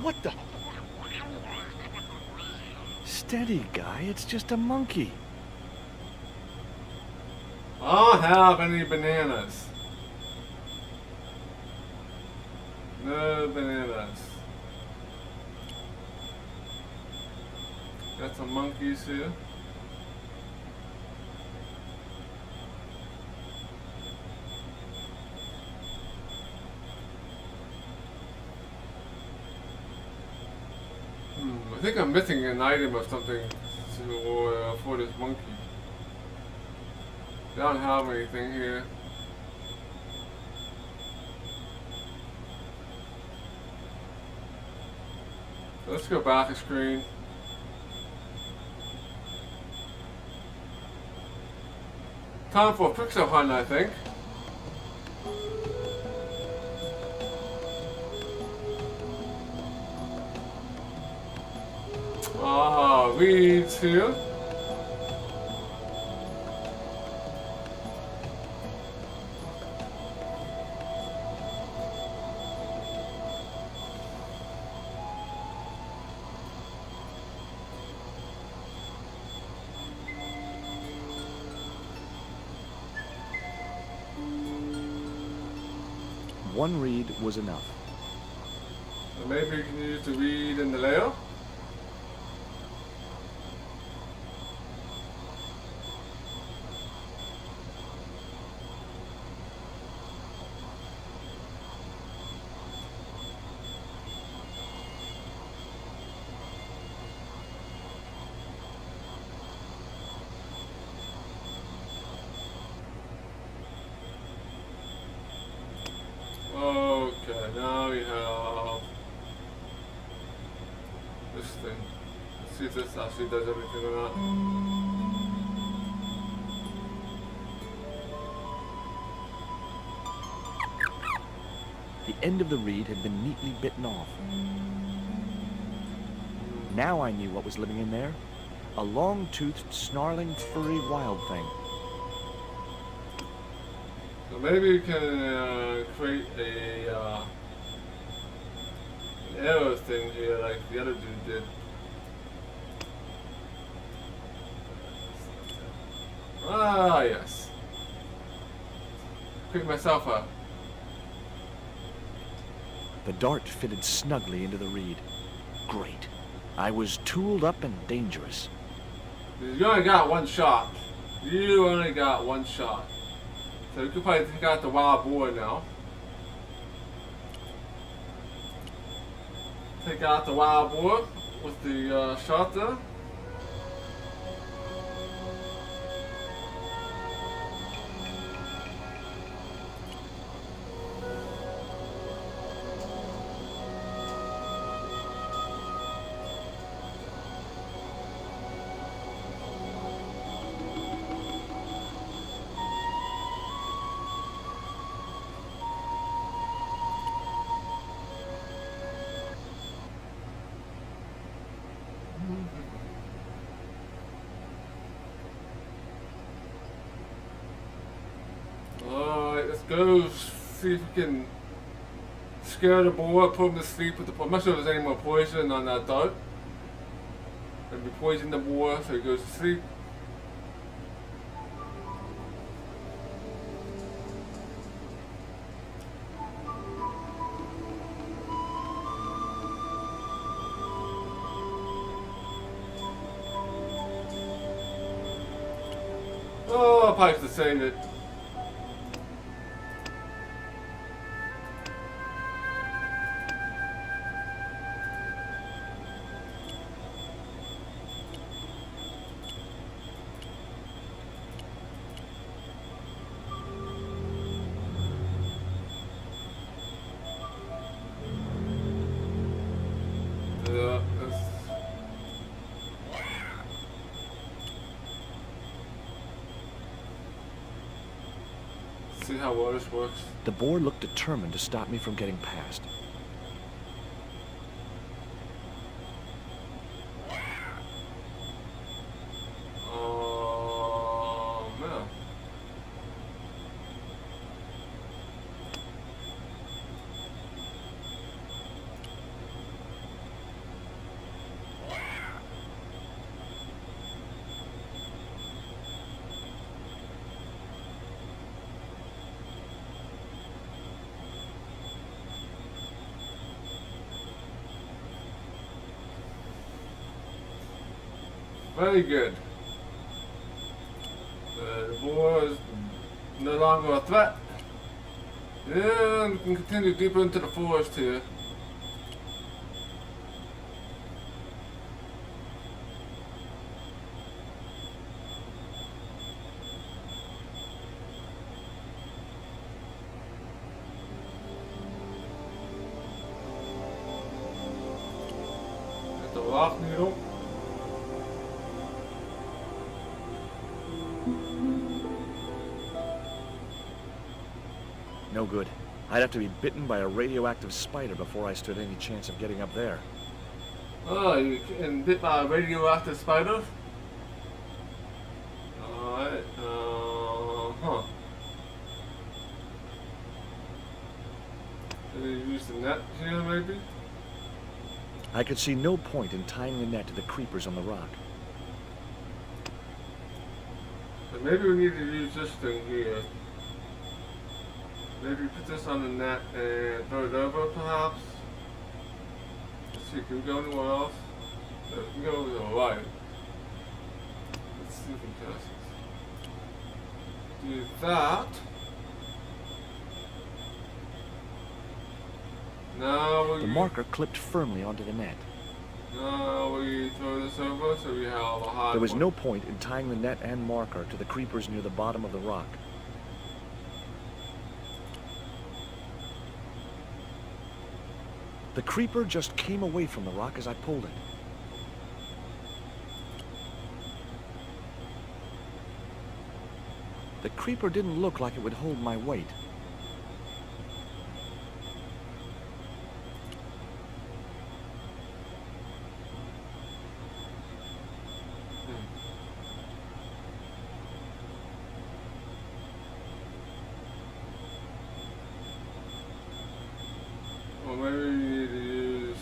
What the? Steady, guy. It's just a monkey. I don't have any bananas. No bananas. Got some monkeys here. I think I'm missing an item or something for this monkey. I don't have anything here. Let's go back a screen. Time for a pixel hunt, I think. Weeds here. One reed was enough. So maybe you can use the reed in the layer. Okay, now we have this thing. Let's see if this actually does everything or not. The end of the reed had been neatly bitten off. Now I knew what was living in there. A long-toothed, snarling, furry wild thing. So maybe we can create a an arrow thing here like the other dude did. Ah, yes. Pick myself up. The dart fitted snugly into the reed. Great. I was tooled up and dangerous. You only got one shot. You only got one shot. So you could probably take out the wild boar now. Take out the wild boar with the shot there. Alright, let's go see if we can scare the boar, put him to sleep with the poison. I'm not sure if there's any more poison on that dart. Maybe poison the boar so he goes to sleep. Oh, I'll probably have to save it. See how well this works. The boar looked determined to stop me from getting past. Man. Very good. The boar is no longer a threat. And we can continue deeper into the forest here. Get the rock needle. No good. I'd have to be bitten by a radioactive spider before I stood any chance of getting up there. Oh, you can bit by a radioactive spider? Alright, huh. Can you use the net here, maybe? I could see no point in tying the net to the creepers on the rock. But maybe we need to use this thing here. Maybe put this on the net and throw it over, perhaps? Let's see, can we go anywhere else? No, we can go over to the right. Let's see if we can do that. Now we... The marker clipped firmly onto the net. Now we throw this over so we have a high There was point. no point in tying the net and marker to the creepers near the bottom of the rock. The creeper just came away from the rock as I pulled it. The creeper didn't look like it would hold my weight. maybe we need to use.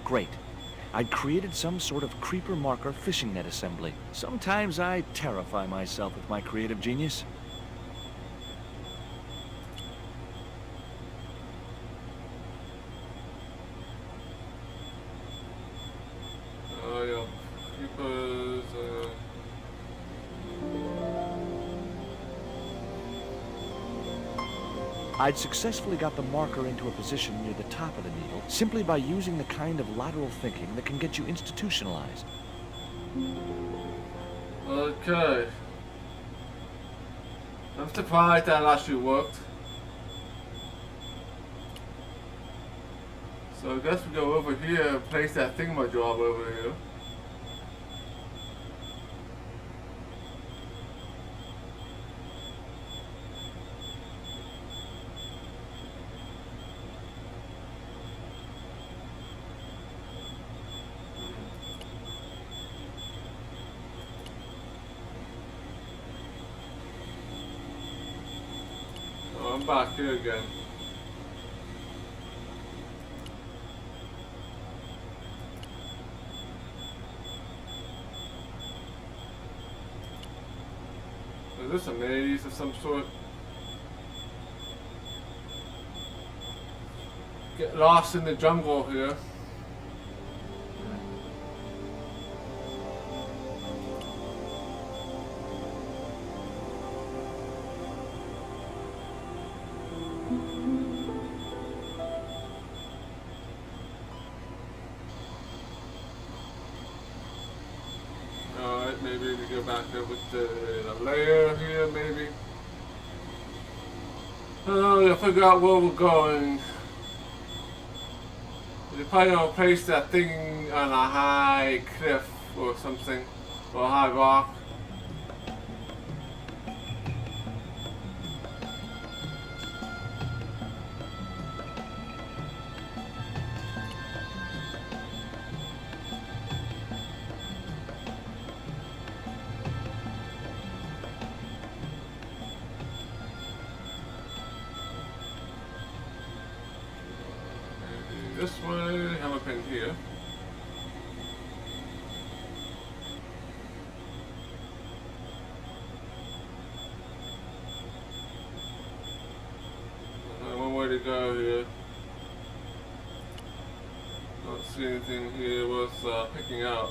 Great. I'd created some sort of creeper marker fishing net assembly. Sometimes I terrify myself with my creative genius. Yeah. Creepers, I'd successfully got the marker into a position near the top of the needle simply by using the kind of lateral thinking that can get you institutionalized. Okay. I'm surprised that actually worked. So I guess we go over here and place that thingamajob over here. Oh, I'm back here again. Is this a maze of some sort? Get lost in the jungle here. Alright, maybe we go back there with the layer here, maybe. Oh, I figure out where we're going. We're probably gonna place that thing on a high cliff or something, or a high rock. This way, have a pin here. One way to go here. Don't see anything here worth picking out.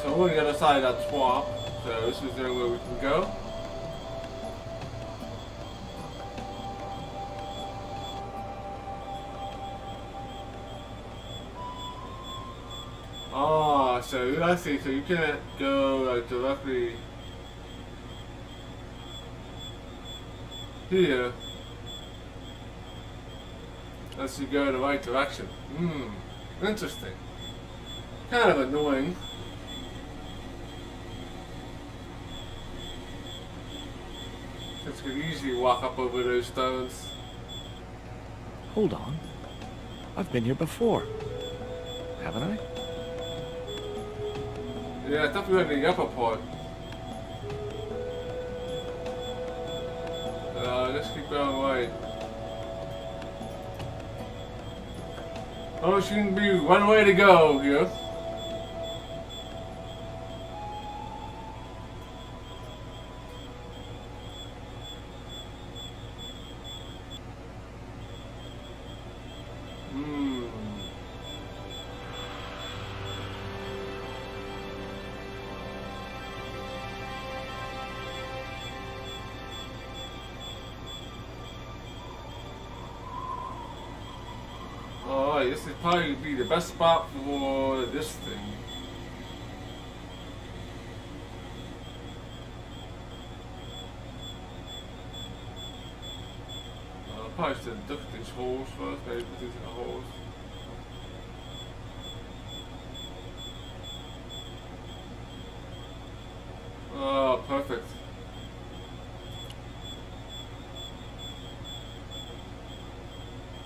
So we're on the other side of that swamp, so this is the only way we can go. Ah, so I see, so you can't go directly here unless you go in the right direction. Interesting. Kind of annoying. Since we could easily walk up over those stones. Hold on. I've been here before. Haven't I? Yeah, definitely in the upper part. Let's keep going right. Oh, shouldn't be one way to go here. Alright, this would probably be the best spot for this thing. Probably should duck these holes first, maybe put these in the holes.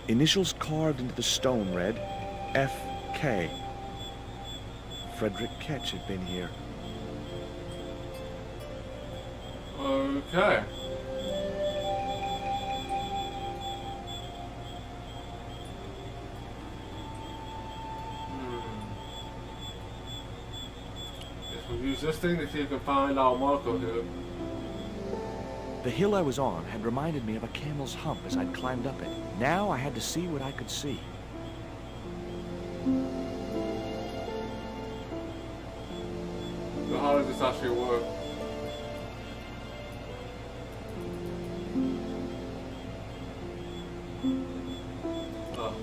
Initials carved into the stone read F.K. Frederick Ketch had been here. Okay. Guess we'll use this thing to see if we can find our marker here. The hill I was on had reminded me of a camel's hump as I'd climbed up it. Now I had to see what I could see. So how does this actually work? Oh.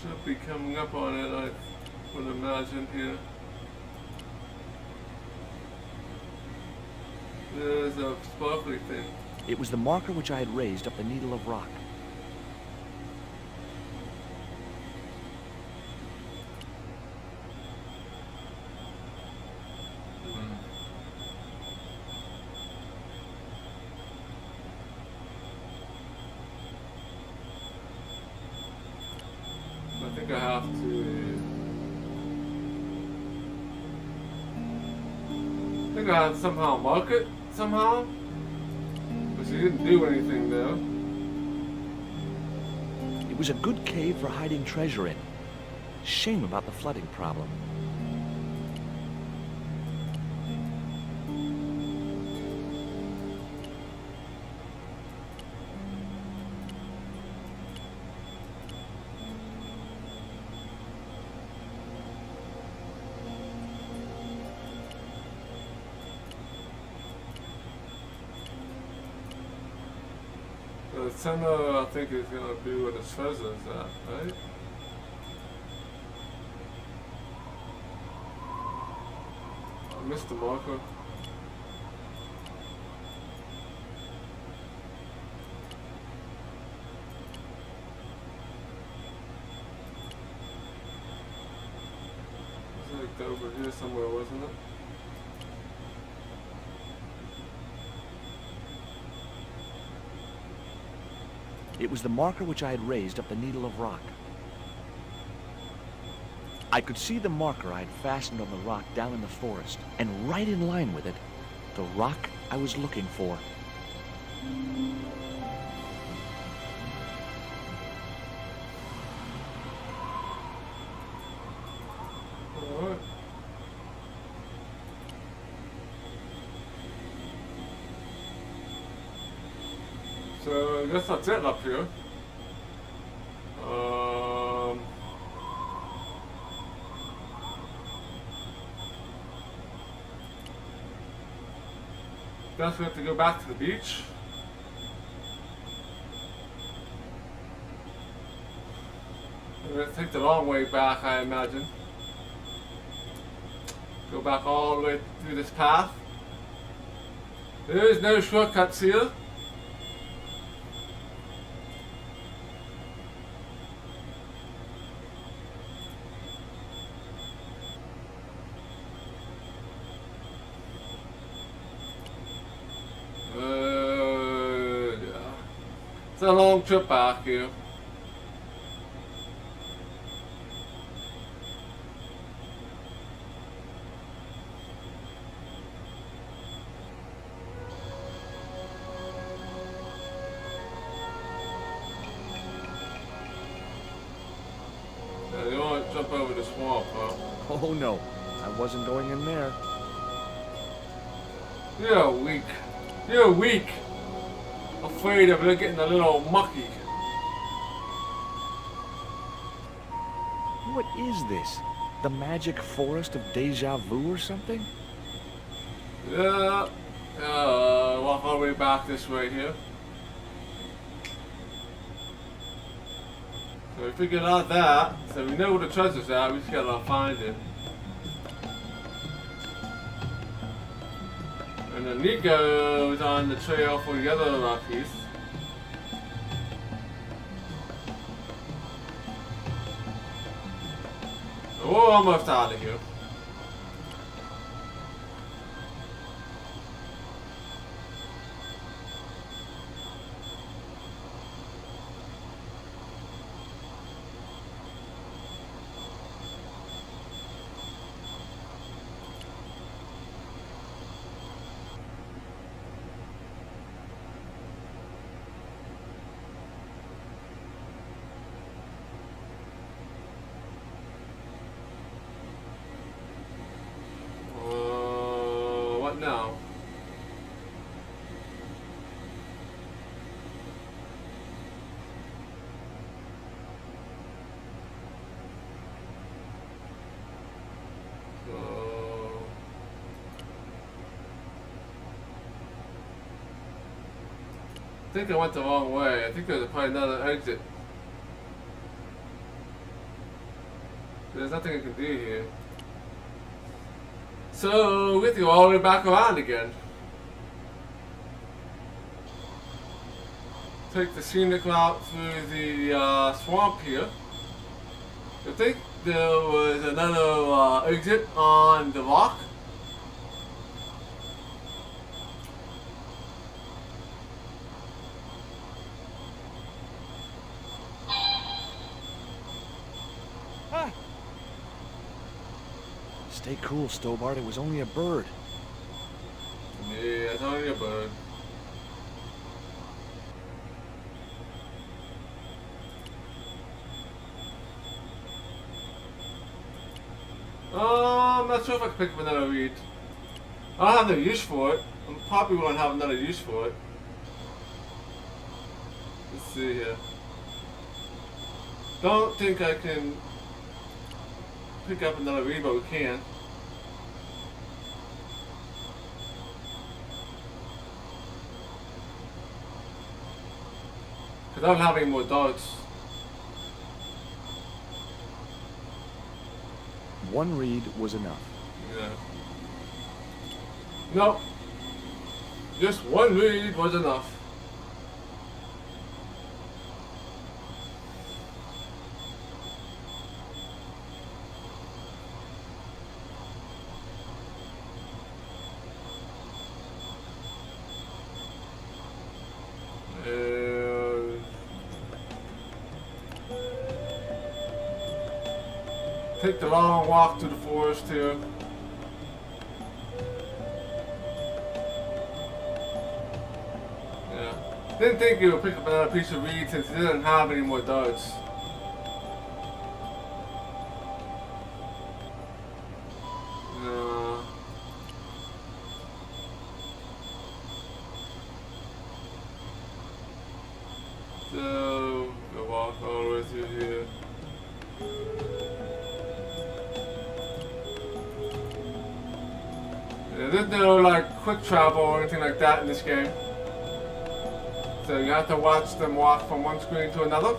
Should be coming up on it, I would imagine here. There's a sparkly thing. It was the marker which I had raised up the needle of rock. I think I have to. I think I have to somehow mark it somehow. Because he didn't do anything there. It was a good cave for hiding treasure in. Shame about the flooding problem. The center, I think, is going to be where the treasure is at, right? I missed the marker. It's like over here somewhere, wasn't it? It was the marker which I had raised up the needle of rock. I could see the marker I had fastened on the rock down in the forest, and right in line with it, the rock I was looking for. Alright. So I guess that's it up here. Guess we have to go back to the beach. We're going to take the long way back, I imagine. Go back all the way through this path. There is no shortcuts here. Yeah. It's a long trip back here. Yeah, you don't want to jump over the swamp, huh? Oh no, I wasn't going in there. You're weak. You're weak. Afraid of it getting a little mucky. What is this? The magic forest of deja vu or something? Yeah. Walk all the way back this way here. So we figured out that. So we know where the treasure's at. We just gotta find it. And then Nico's on the trail for the other piece. We're almost out of here. What now? I think I went the wrong way. I think there's probably another exit. There's nothing I can do here. So we have to go all the way back around again. Take the scenic route through the swamp here. I think there was another exit on the rock. Stay cool, Stobart. It was only a bird. Yeah, it's only a bird. I'm not sure if I can pick up another reed. I don't have no use for it. I probably won't have another use for it. Let's see here. Don't think I can pick up another reed, but we can. Because I don't have any more darts. One reed was enough. Yeah. No. Just one reed was enough. Take the long walk through the forest here. Yeah. Didn't think you would pick up another piece of reed since it didn't have any more darts. So, we'll walk all the way through here. There's no like quick travel or anything like that in this game. So you have to watch them walk from one screen to another.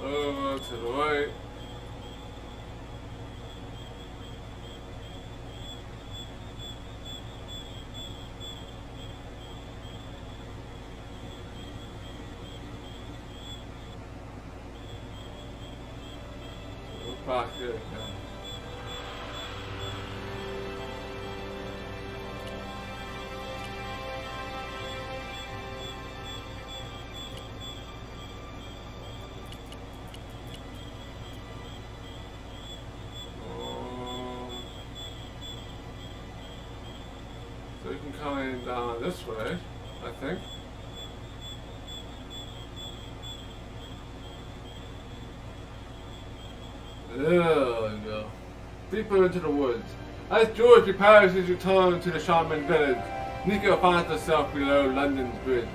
Over to the right. Back here again. So you can come in down this way, I think. There we go. Deeper into the woods. As George prepares his return to the shaman village, Nico finds herself below London's bridge.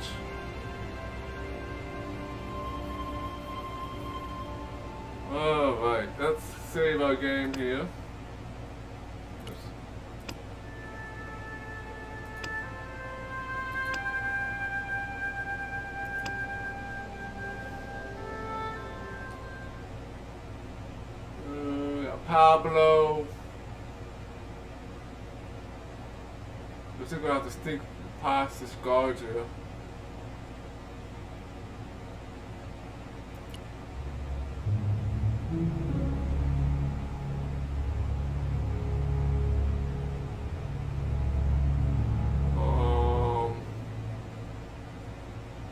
Alright, let's save our game here. Pablo. We're still gonna have to sneak past this guard here.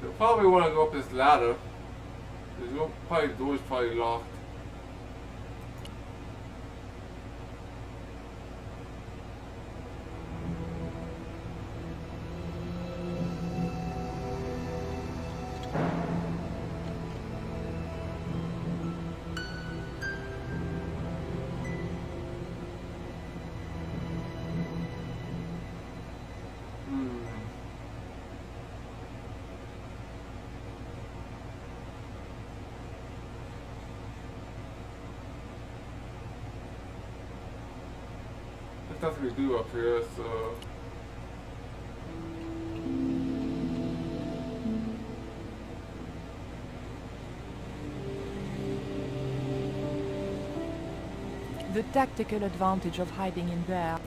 You'll probably want to go up this ladder. The door's probably locked. There's nothing to do up here, so... The tactical advantage of hiding in there.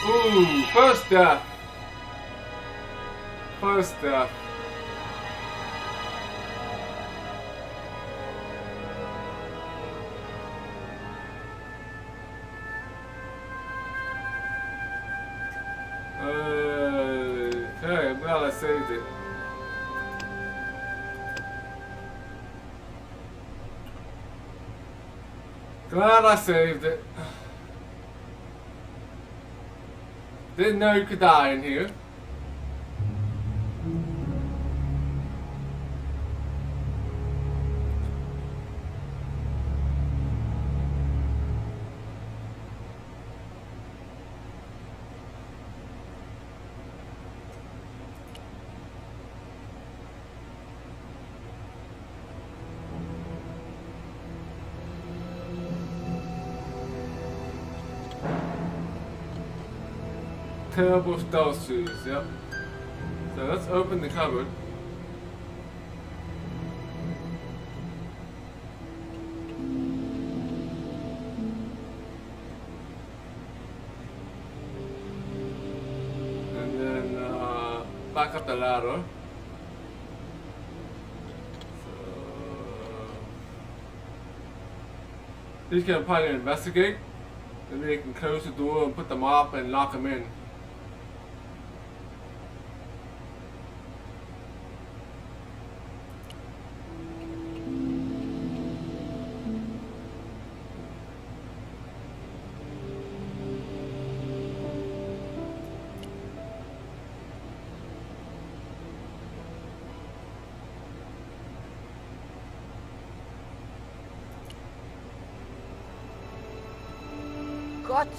Ooh, first death. First death. Okay, I'm glad I saved it. Glad I saved it. Didn't know you could die in here. Terrible stealth shoes, yep. So let's open the cupboard. And then back up the ladder. So these can probably investigate. Then they can close the door and put them up and lock them in. Got you.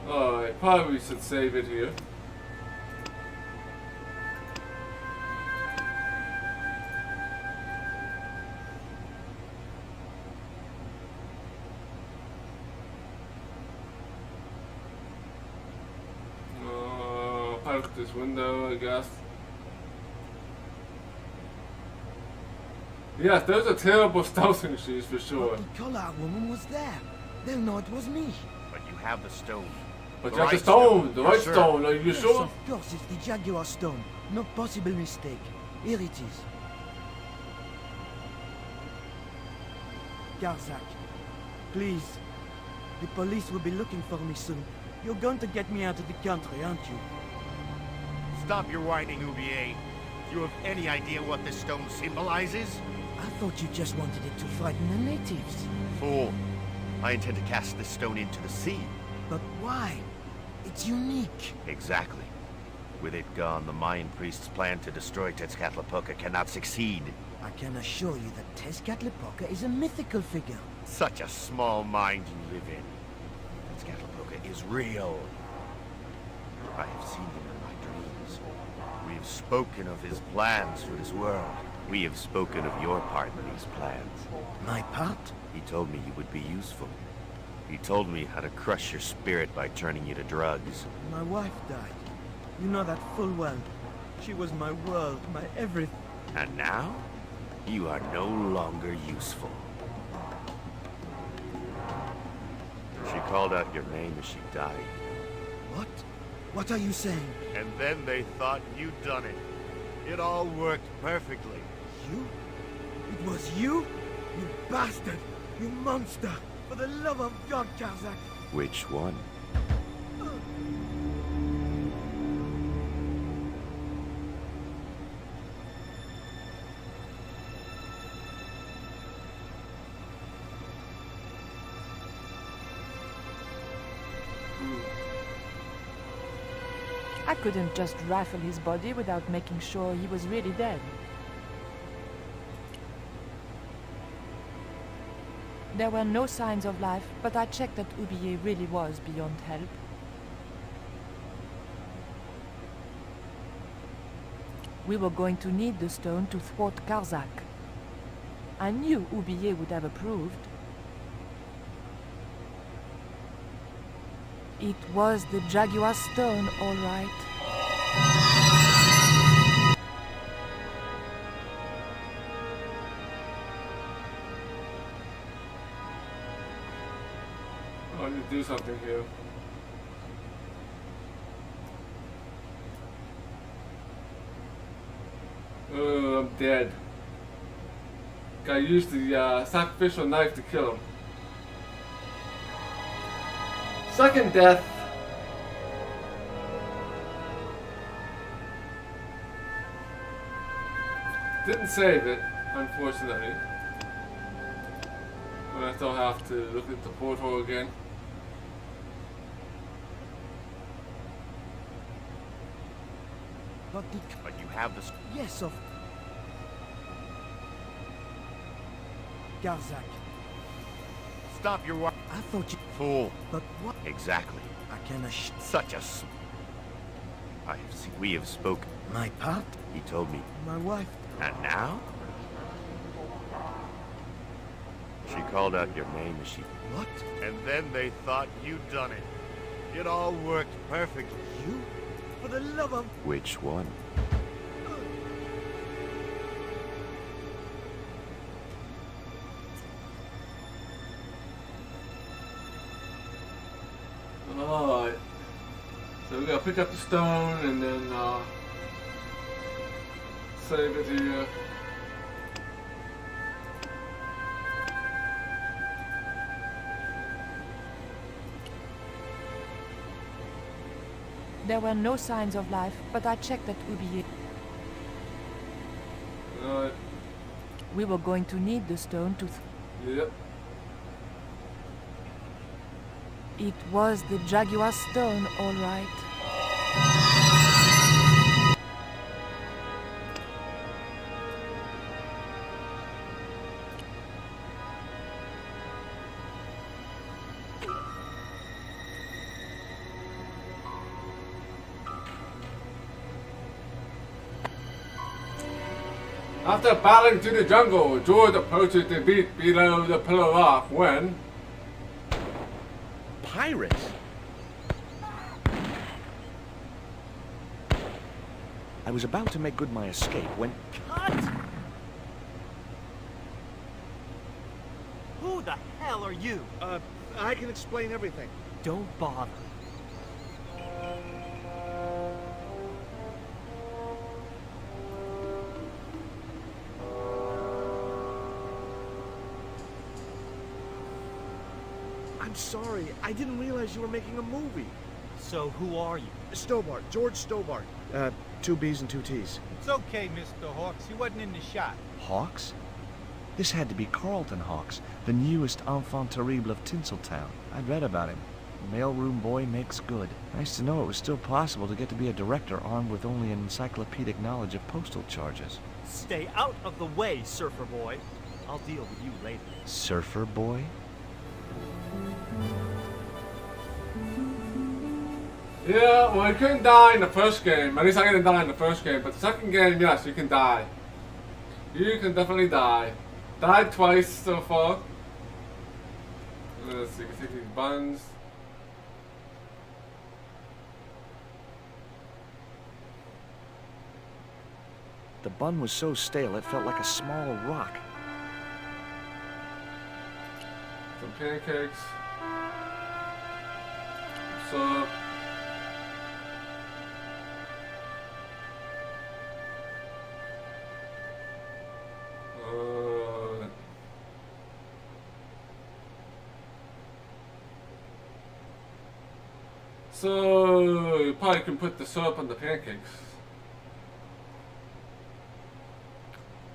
Alright, probably should save it here. Poke this window, I guess. Yes, those are terrible stealthing shoes for sure. The collar woman was there. They'll know it was me. But you have the stone. But you have the stone, the right stone, are you Yes, sure? of course, it's the Jaguar stone. No possible mistake. Here it is. Garzak, please. The police will be looking for me soon. You're going to get me out of the country, aren't you? Stop your whining, Oublier. Do you have any idea what this stone symbolizes? I thought you just wanted it to frighten the natives. Fool. I intend to cast this stone into the sea. But why? It's unique. Exactly. With it gone, the Mayan priest's plan to destroy Tezcatlipoca cannot succeed. I can assure you that Tezcatlipoca is a mythical figure. Such a small mind you live in. Tezcatlipoca is real. I have seen him in my dreams. We have spoken of his plans for this world. We have spoken of your part in these plans. My part? He told me you would be useful. He told me how to crush your spirit by turning you to drugs. My wife died. You know that full well. She was my world, my everything. And now, you are no longer useful. She called out your name as she died. What? What are you saying? And then they thought you'd done it. It all worked perfectly. You? It was you? You bastard! You monster! For the love of God, Karzak! Which one? I couldn't just rifle his body without making sure he was really dead. There were no signs of life, but I checked that Oublier really was beyond help. We were going to need the stone to thwart Karzak. I knew Oublier would have approved. It was the Jaguar stone, all right. I need to do something here. I'm dead. I used the sacrificial knife to kill him. Second death. Didn't save it, unfortunately. But I still have to look at the portal again. But you have the... Yes, of... Karzak. Stop your work. I thought you... Fool. But what? Exactly. I cannot Such a... We have spoken. My part? He told me. My wife. And now? She called out your name as she... What? And then they thought you'd done it. It all worked perfectly. You? For the love of... Which one? Alright. So we gotta pick up the stone and then save it here. There were no signs of life, but I checked that Oublier. Alright. We were going to need the stone to... Yep. It was the Jaguar stone, all right. After battling through the jungle, George approaches the beach below the Pillar Rock when... Pirates? I was about to make good my escape when... Cut! Who the hell are you? I can explain everything. Don't bother. I'm sorry. I didn't realize you were making a movie. So who are you? Stobart. George Stobart. 2 B's and 2 T's. It's okay, Mr. Hawks. He wasn't in the shot. Hawks? This had to be Carlton Hawks, the newest enfant terrible of Tinseltown. I'd read about him. Mailroom boy makes good. Nice to know it was still possible to get to be a director armed with only an encyclopedic knowledge of postal charges. Stay out of the way, surfer boy. I'll deal with you later. Surfer boy? Yeah, well, you couldn't die in the first game. At least I didn't die in the first game. But the second game, yes, you can die. You can definitely die. Died twice so far. Let's see, you can take these buns. The bun was so stale it felt like a small rock. Some pancakes. Some so you probably can put the syrup on the pancakes.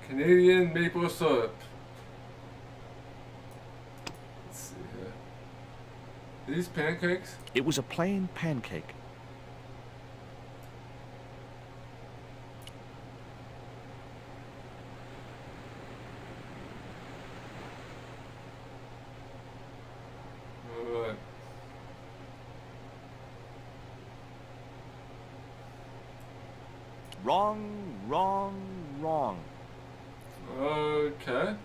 Canadian maple syrup. Let's see here. These pancakes? It was a plain pancake. Alright. Wrong. Okay.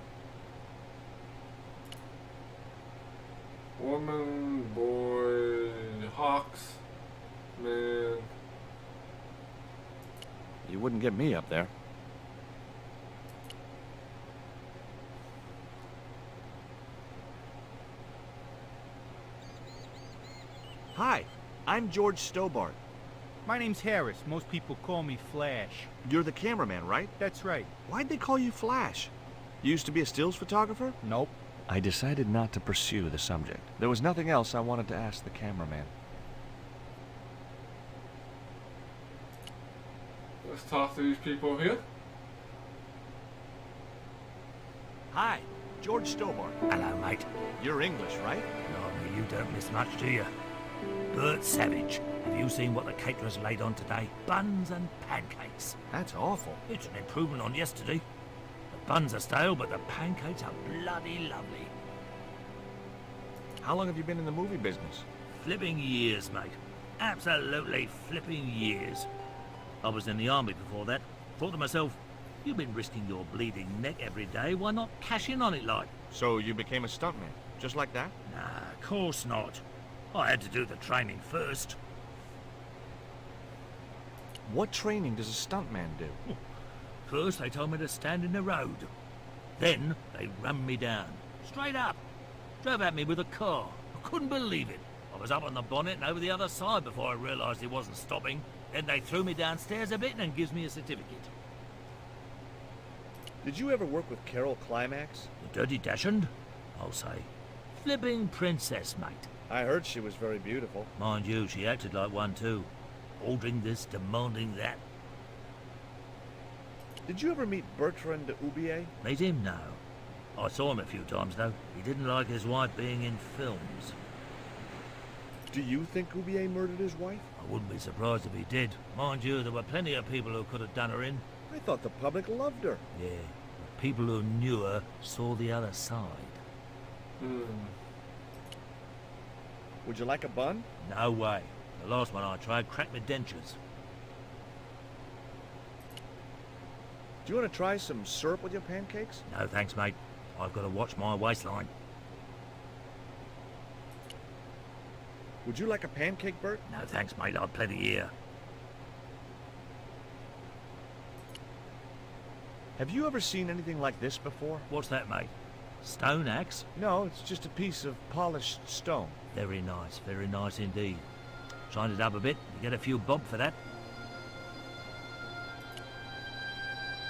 Woman, boy, hawks, man. You wouldn't get me up there. Hi, I'm George Stobart. My name's Harris. Most people call me Flash. You're the cameraman, right? That's right. Why'd they call you Flash? You used to be a stills photographer? Nope. I decided not to pursue the subject. There was nothing else I wanted to ask the cameraman. Let's talk to these people here. Hi, George Stobart. Hello, mate. You're English, right? Blimey, you don't miss much, do you? Bert Savage. Have you seen what the caterers laid on today? Buns and pancakes. That's awful. It's an improvement on yesterday. The buns are stale, but the pancakes are bloody lovely. How long have you been in the movie business? Flipping years, mate. Absolutely flipping years. I was in the army before that. Thought to myself, you've been risking your bleeding neck every day, why not cash in on it like? So you became a stuntman, just like that? Nah, of course not. I had to do the training first. What training does a stuntman do? First, they told me to stand in the road. Then, they run me down. Straight up. Drove at me with a car. I couldn't believe it. I was up on the bonnet and over the other side before I realised he wasn't stopping. Then they threw me downstairs a bit and gives me a certificate. Did you ever work with Carol Climax? The Dirty Dachshund? I'll say. Flipping princess, mate. I heard she was very beautiful. Mind you, she acted like one too. Ordering this, demanding that. Did you ever meet Bertrand de Oubier? Meet him? No. I saw him a few times, though. He didn't like his wife being in films. Do you think Oubier murdered his wife? I wouldn't be surprised if he did. Mind you, there were plenty of people who could have done her in. I thought the public loved her. Yeah, the people who knew her saw the other side. Would you like a bun? No way. The last one I tried cracked my dentures. Do you want to try some syrup with your pancakes? No thanks, mate. I've got to watch my waistline. Would you like a pancake, Bert? No thanks, mate. I've plenty here. Have you ever seen anything like this before? What's that, mate? Stone axe? No, it's just a piece of polished stone. Very nice indeed. Shine it up a bit, you get a few bob for that.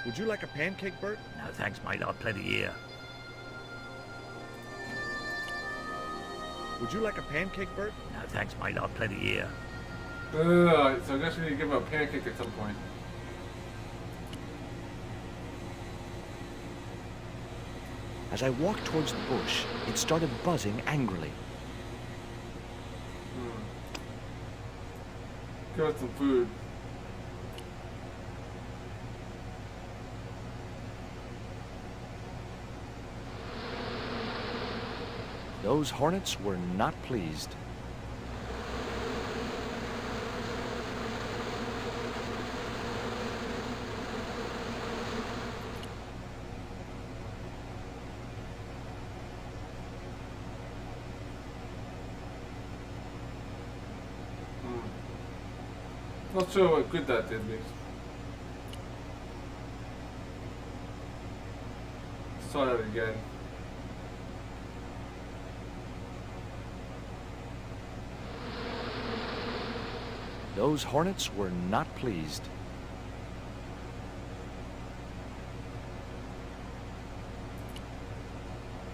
Would you like a pancake, Bert? No thanks, mate. I've plenty here. Would you like a pancake, Bert? No thanks, mate. I've plenty here. So I guess we need to give him a pancake at some point. As I walked towards the bush, it started buzzing angrily. Got some food. Those hornets were not pleased. Not sure what good that did me. try that again. Those hornets were not pleased.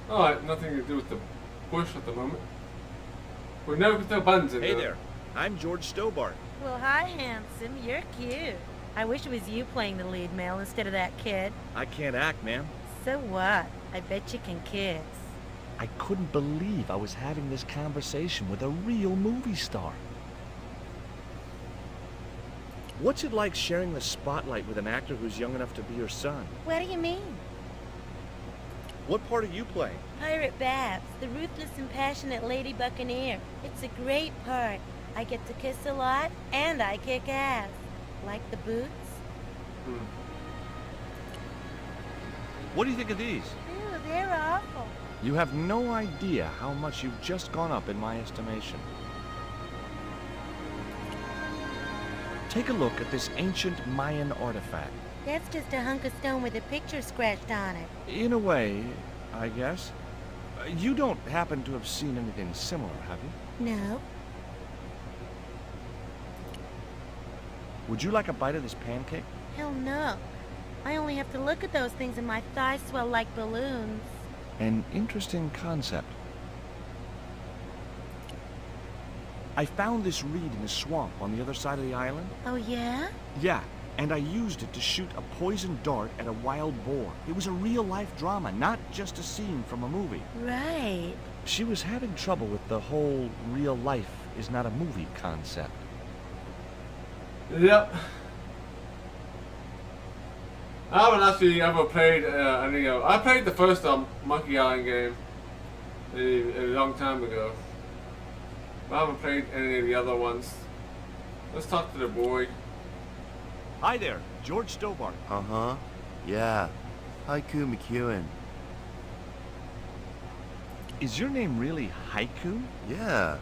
Alright, nothing to do with the bush at the moment. We never put the buttons in Hey there, I'm George Stobart. Well, hi, handsome. You're cute. I wish it was you playing the lead male instead of that kid. I can't act, ma'am. So what? I bet you can kiss. I couldn't believe I was having this conversation with a real movie star. What's it like sharing the spotlight with an actor who's young enough to be your son? What do you mean? What part are you playing? Pirate Babs, the ruthless and passionate lady buccaneer. It's a great part. I get to kiss a lot, and I kick ass. Like the boots? What do you think of these? Ew, they're awful. You have no idea how much you've just gone up in my estimation. Take a look at this ancient Mayan artifact. That's just a hunk of stone with a picture scratched on it. In a way, I guess. You don't happen to have seen anything similar, have you? No. Would you like a bite of this pancake? Hell no. I only have to look at those things and my thighs swell like balloons. An interesting concept. I found this reed in a swamp on the other side of the island. Oh, yeah? Yeah, and I used it to shoot a poisoned dart at a wild boar. It was a real-life drama, not just a scene from a movie. Right. She was having trouble with the whole real life is not a movie concept. Yep. I haven't actually ever played any of. I played the first Monkey Island game a long time ago. I haven't played any of the other ones. Let's talk to the boy. Hi there, George Stobart. Uh-huh. Yeah. Haiku McEwen. Is your name really Haiku? Yeah.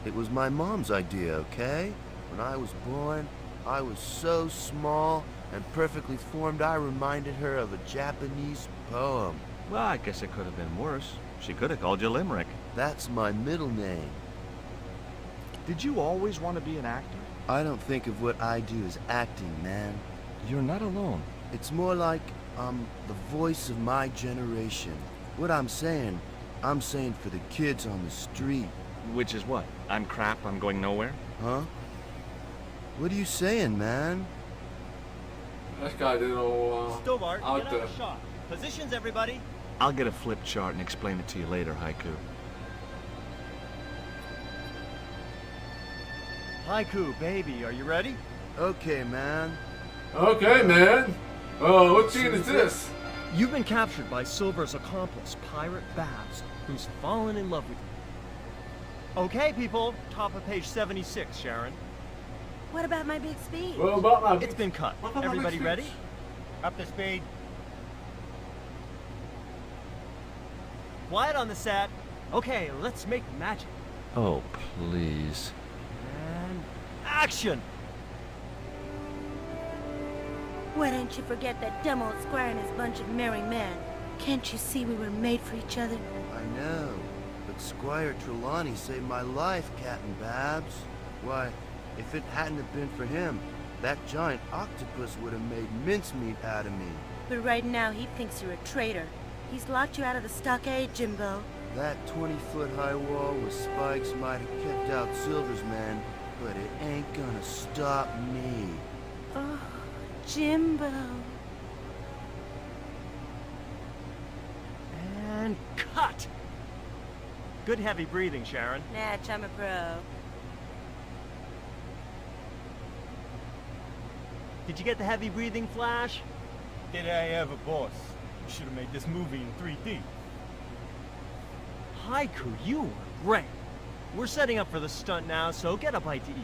It was my mom's idea, okay? When I was born, I was so small and perfectly formed I reminded her of a Japanese poem. Well, I guess it could have been worse. She could have called you Limerick. That's my middle name. Did you always want to be an actor? I don't think of what I do as acting, man. You're not alone. It's more like I'm the voice of my generation. What I'm saying for the kids on the street. Which is what? I'm crap, I'm going nowhere? Huh? What are you saying, man? This guy did all Stobart, out get on there. the shot. Positions, everybody. I'll get a flip chart and explain it to you later, Haiku. Haiku, baby, are you ready? Okay, man. Okay, man. Oh, what scene is this? You've been captured by Silver's accomplice, Pirate Babs, who's fallen in love with you. Okay, people, top of page 76, Sharon. What about my big speech? Well, about my It's been cut. What about my Everybody speech? ready? Up to speed. Quiet on the set. Okay, let's make magic. Oh, please. And action! Why don't you forget that dumb old squire and his bunch of merry men? Can't you see we were made for each other? I know, but Squire Trelawney saved my life, Captain Babs. Why, if it hadn't have been for him, that giant octopus would have made mincemeat out of me. But right now he thinks you're a traitor. He's locked you out of the stockade, Jimbo. That 20-foot high wall with spikes might have kept out Silver's men, but it ain't gonna stop me. Oh, Jimbo. And cut! Good heavy breathing, Sharon. Natch, I'm a pro. Did you get the heavy breathing, Flash? Did I ever, boss? You should have made this movie in 3D. Haiku, you were great. We're setting up for the stunt now, so get a bite to eat.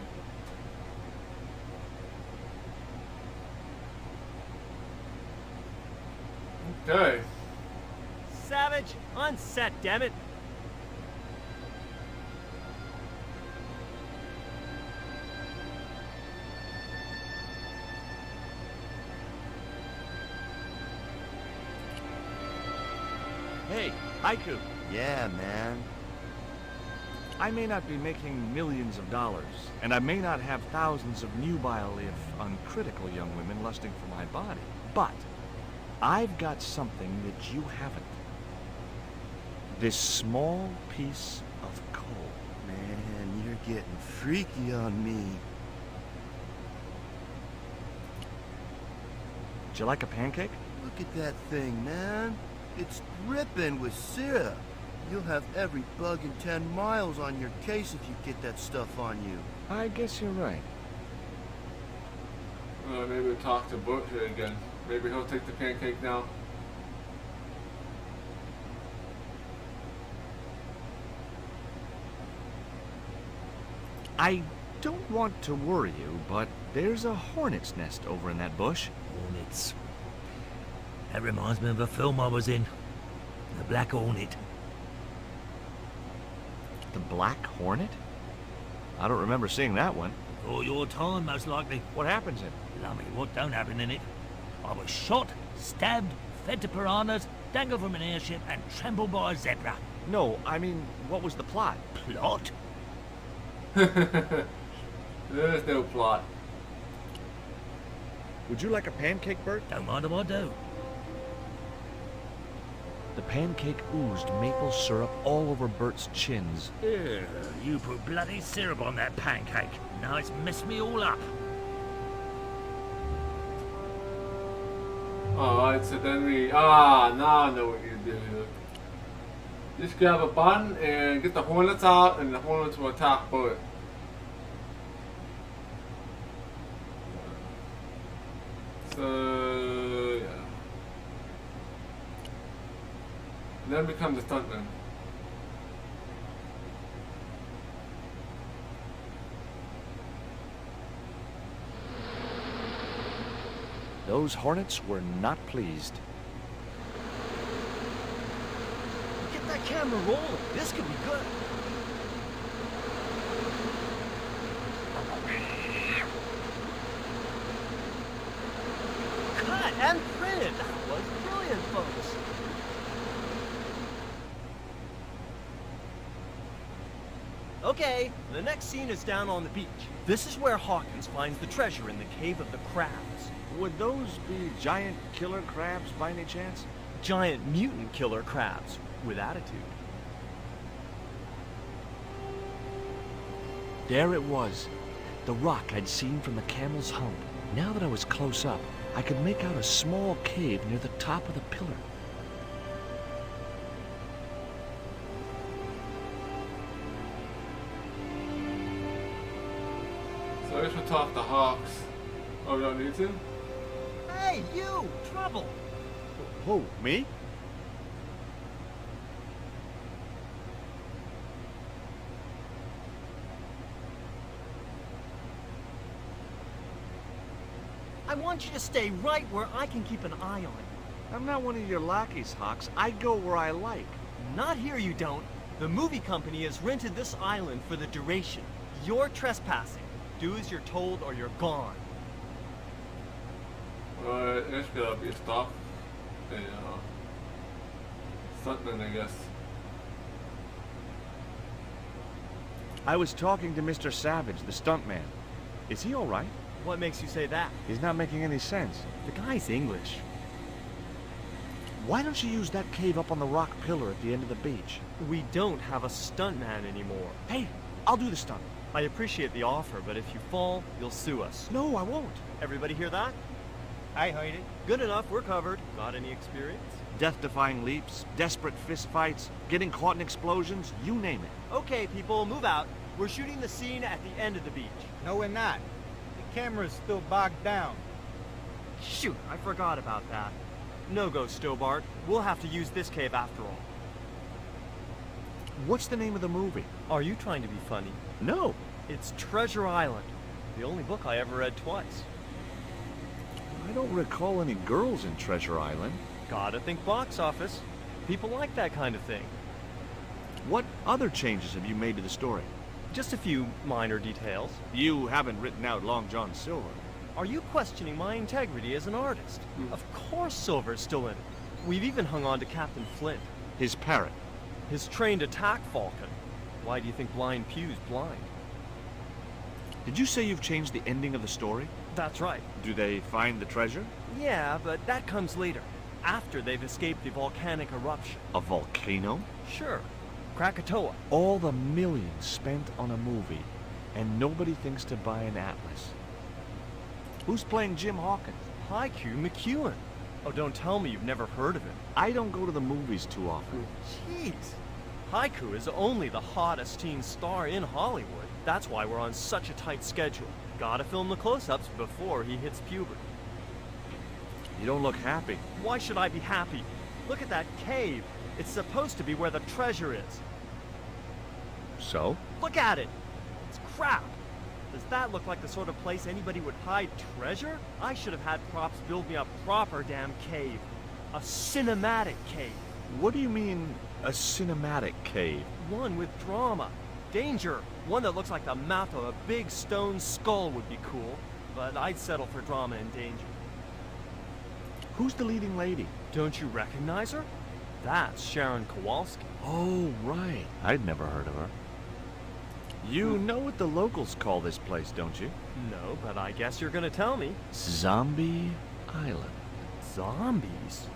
Okay. Savage, on set, damn it. Hey, Haiku. Yeah, man. I may not be making millions of dollars, and I may not have thousands of nubile, if uncritical, young women lusting for my body, but I've got something that you haven't. This small piece of coal. Man, you're getting freaky on me. Would you like a pancake? Look at that thing, man. It's dripping with syrup. You'll have every bug in 10 miles on your case if you get that stuff on you. I guess you're right. Maybe we'll talk to Bert here again. Maybe he'll take the pancake now. I don't want to worry you, but there's a hornet's nest over in that bush. Hornets. That reminds me of a film I was in. The Black Hornet. The Black Hornet? I don't remember seeing that one. Before your time, most likely. What happens in it? Lummy, what don't happen in it? I was shot, stabbed, fed to piranhas, dangled from an airship, and trampled by a zebra. No, I mean, what was the plot? Plot? There's no plot. Would you like a pancake, Bert? Don't mind if I do. The pancake oozed maple syrup all over Bert's chins. Ugh, you put bloody syrup on that pancake. Now it's messed me all up. Alright, so then now I know what you do. Just grab a button and get the hornets out, and the hornets will attack Bert. So, yeah. And then become the stuntman. Those hornets were not pleased. Get that camera rolling. This could be good. Cut and printed. That was brilliant, folks. Okay, the next scene is down on the beach. This is where Hawkins finds the treasure in the Cave of the Crabs. Would those be giant killer crabs by any chance? Giant mutant killer crabs with attitude. There it was, the rock I'd seen from the camel's hump. Now that I was close up, I could make out a small cave near the top of the pillar. So I guess we'll talk to Hawks. Oh, we don't need to? Hey, you! Trouble! Who, me? I want you to stay right where I can keep an eye on you. I'm not one of your lackeys, Hawks. I go where I like. Not here, you don't. The movie company has rented this island for the duration. You're trespassing. Do as you're told or you're gone. It's gonna be stuck. Stuntman, I guess. I was talking to Mr. Savage, the stuntman. Is he all right? What makes you say that? He's not making any sense. The guy's English. Why don't you use that cave up on the rock pillar at the end of the beach? We don't have a stuntman anymore. Hey, I'll do the stunt. I appreciate the offer, but if you fall, you'll sue us. No, I won't. Everybody hear that? I heard it. Good enough, we're covered. Got any experience? Death-defying leaps, desperate fistfights, getting caught in explosions, you name it. Okay, people, move out. We're shooting the scene at the end of the beach. No, we're not. The camera's still bogged down. Shoot, I forgot about that. No go, Stobart. We'll have to use this cave after all. What's the name of the movie? Are you trying to be funny? No. It's Treasure Island. The only book I ever read twice. I don't recall any girls in Treasure Island. Gotta think box office. People like that kind of thing. What other changes have you made to the story? Just a few minor details. You haven't written out Long John Silver. Are you questioning my integrity as an artist? Of course Silver's still in it. We've even hung on to Captain Flint. His parrot. His trained attack falcon. Why do you think Blind Pew's blind? Did you say you've changed the ending of the story? That's right. Do they find the treasure? Yeah, but that comes later, after they've escaped the volcanic eruption. A volcano? Sure. Krakatoa. All the millions spent on a movie, and nobody thinks to buy an atlas. Who's playing Jim Hawkins? Haiku McEwen. Oh, don't tell me you've never heard of him. I don't go to the movies too often. Jeez. Haiku is only the hottest teen star in Hollywood. That's why we're on such a tight schedule. Gotta film the close-ups before he hits puberty. You don't look happy. Why should I be happy? Look at that cave. It's supposed to be where the treasure is. So? Look at it! It's crap! Does that look like the sort of place anybody would hide treasure? I should have had props build me a proper damn cave. A cinematic cave. What do you mean, a cinematic cave? One with drama. Danger. One that looks like the mouth of a big stone skull would be cool. But I'd settle for drama and danger. Who's the leading lady? Don't you recognize her? That's Sharon Kowalski. Oh, right. I'd never heard of her. You know what the locals call this place, don't you? No, but I guess you're gonna tell me. Zombie Island. Zombies?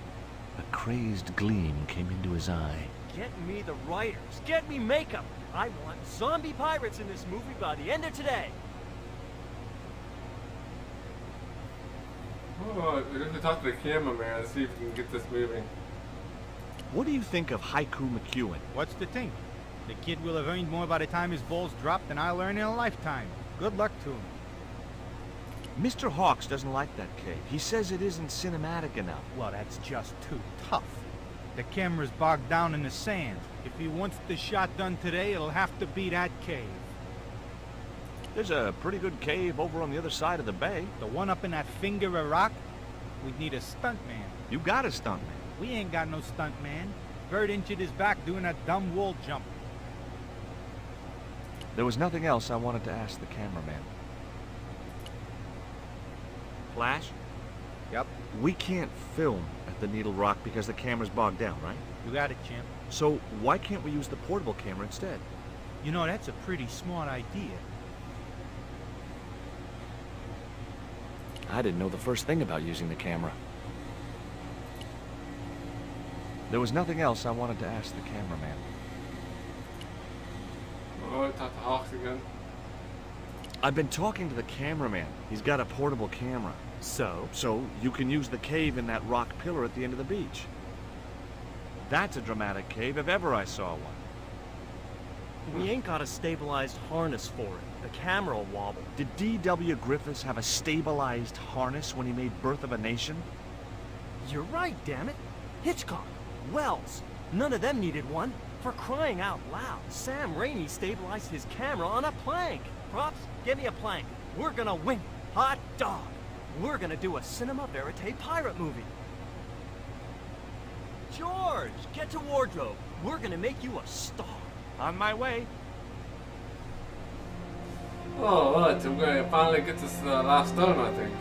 A crazed gleam came into his eye. Get me the writers. Get me makeup. I want zombie pirates in this movie by the end of today. Oh, we're going to talk to the cameraman and see if we can get this moving. What do you think of Haiku McEwen? What's the thing? The kid will have earned more by the time his balls drop than I'll earn in a lifetime. Good luck to him. Mr. Hawks doesn't like that cave. He says it isn't cinematic enough. Well, that's just too tough. The camera's bogged down in the sand. If he wants the shot done today, it'll have to be that cave. There's a pretty good cave over on the other side of the bay. The one up in that finger of rock? We'd need a stuntman. You got a stuntman. We ain't got no stuntman. Bird injured his back doing that dumb wall jump. There was nothing else I wanted to ask the cameraman. Flash? Yep. We can't film at the Needle Rock because the camera's bogged down, right? You got it, champ. So why can't we use the portable camera instead? You know, that's a pretty smart idea. I didn't know the first thing about using the camera. There was nothing else I wanted to ask the cameraman. Oh, talk to Hawks again. I've been talking to the cameraman. He's got a portable camera. So? So you can use the cave in that rock pillar at the end of the beach. That's a dramatic cave if ever I saw one. We ain't got a stabilized harness for it. The camera will wobble. Did D.W. Griffiths have a stabilized harness when he made Birth of a Nation? You're right, damn it. Hitchcock, Wells, none of them needed one. For crying out loud, Sam Raimi stabilized his camera on a plank. Props, give me a plank. We're gonna win. Hot dog. We're gonna do a cinema verite pirate movie. George, get to wardrobe. We're gonna make you a star. On my way. Oh, right, so we're going to finally get this last stone, I think.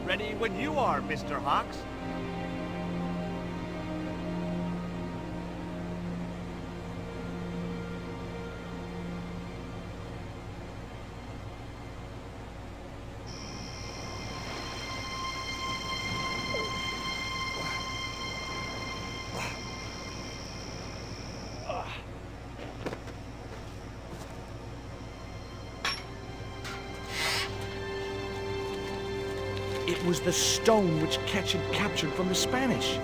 Ready when you are, Mr. Hawks. It was the stone which Ketch had captured from the Spanish.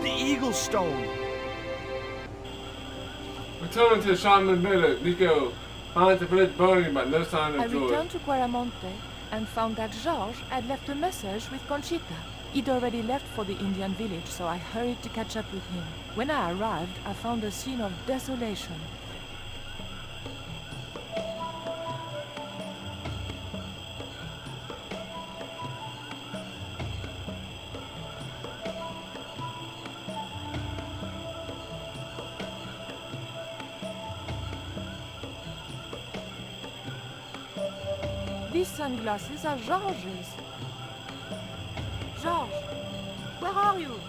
The Eagle Stone. Returning to the Shaman village, Nico finds the village burning but no sign I of George. returned to Quaramonte and found that George had left a message with Conchita. He'd already left for the Indian village, so I hurried to catch up with him. When I arrived, I found a scene of desolation. These sunglasses are George's. George, where are you?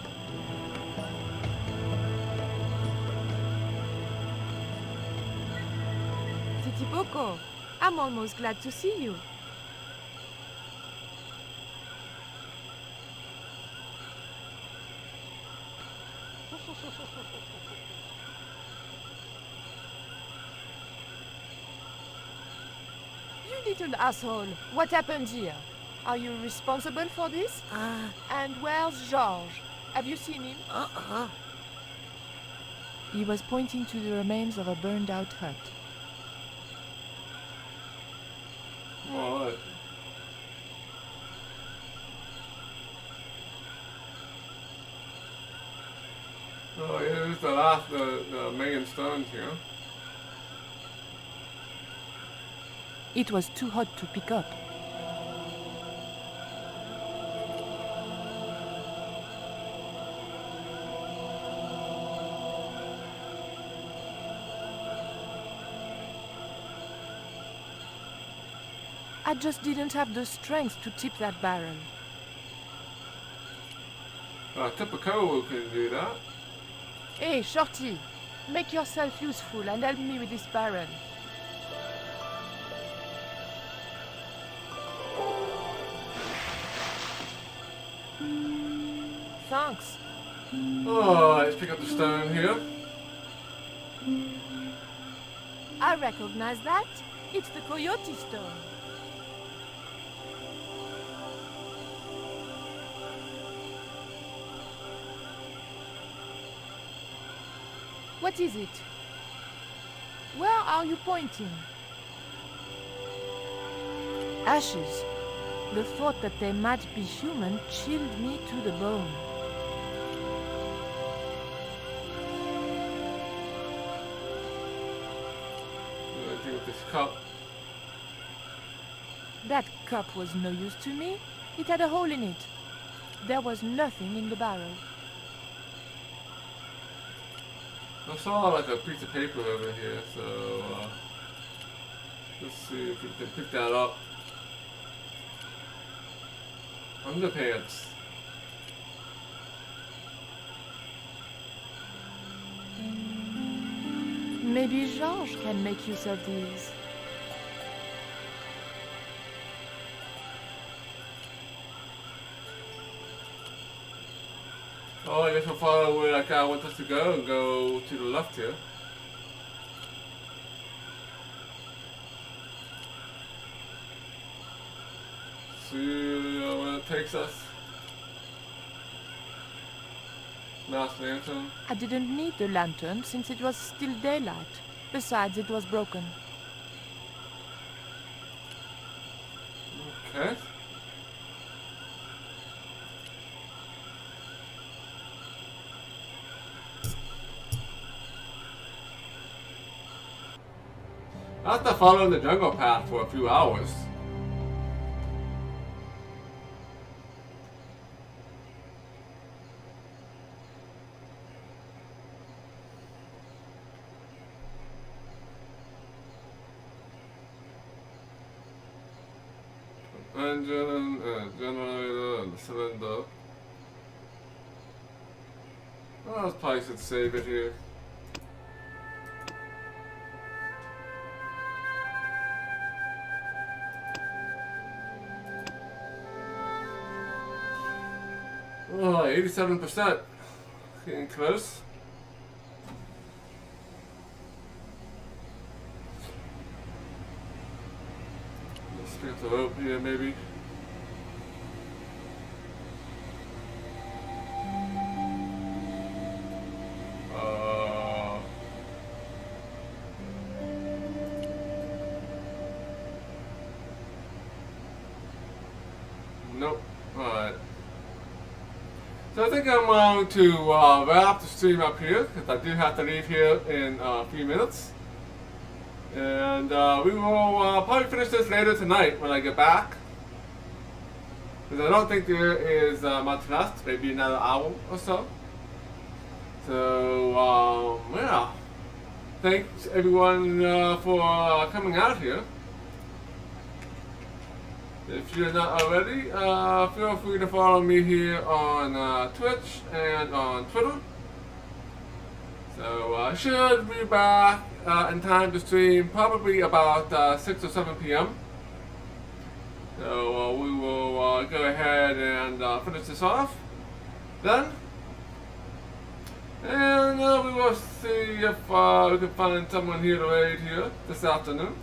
Titiboko, I'm almost glad to see you. You little asshole, what happened here? Are you responsible for this? And where's George? Have you seen him? He was pointing to the remains of a burned-out hut. What? Oh, here's the main stones here. It was too hot to pick up. I just didn't have the strength to tip that barrel. Typical can do that. Hey, Shorty, make yourself useful and help me with this barrel. Thanks. Oh, let's pick up the stone here. I recognize that. It's the coyote stone. What is it? Where are you pointing? Ashes. The thought that they might be human chilled me to the bone. What do with this cup? That cup was no use to me. It had a hole in it. There was nothing in the barrel. I saw like a piece of paper over here, so let's see if we can pick that up. Underpants. Maybe Georges can make use of these. Oh, I guess we'll follow where that guy wants us to go and go to the left here. See where it takes us. Mouse lantern. I didn't need the lantern since it was still daylight. Besides, it was broken. Okay. I have to follow the jungle path for a few hours. Engine and generator and cylinder. Oh, I probably should save it here. Oh, 87%. Getting close. Let's get the rope here, maybe. Nope. Alright. So I think I'm going to wrap the stream up here, because I do have to leave here in a few minutes. And we will probably finish this later tonight when I get back. Because I don't think there is much left, maybe another hour or so. So, yeah. Thanks everyone for coming out here. If you're not already, feel free to follow me here on Twitch and on Twitter. So I should be back in time to stream probably about 6 or 7 p.m. So we will go ahead and finish this off then. And we will see if we can find someone here to raid here this afternoon.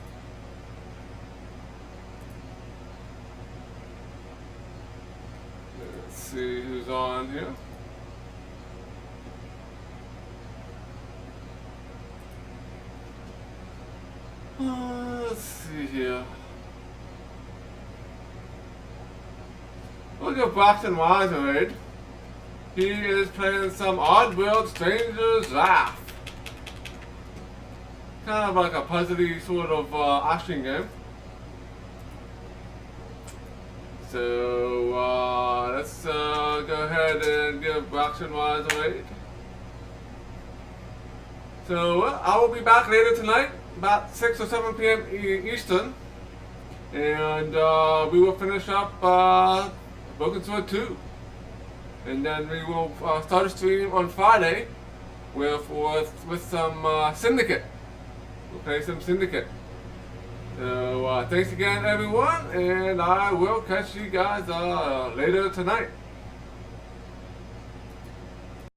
Let's see who's on here. Let's see here. Look at Braxton Wise raid. He is playing some Oddworld Stranger's Wrath. Kind of like a puzzly sort of action game. So let's go ahead and give Braxton Wise a raid. So I will be back later tonight, about 6 or 7 p.m. Eastern. And we will finish up Broken Sword 2. And then we will start a stream on Friday with some Syndicate. We'll play some Syndicate. So thanks again, everyone, and I will catch you guys later tonight.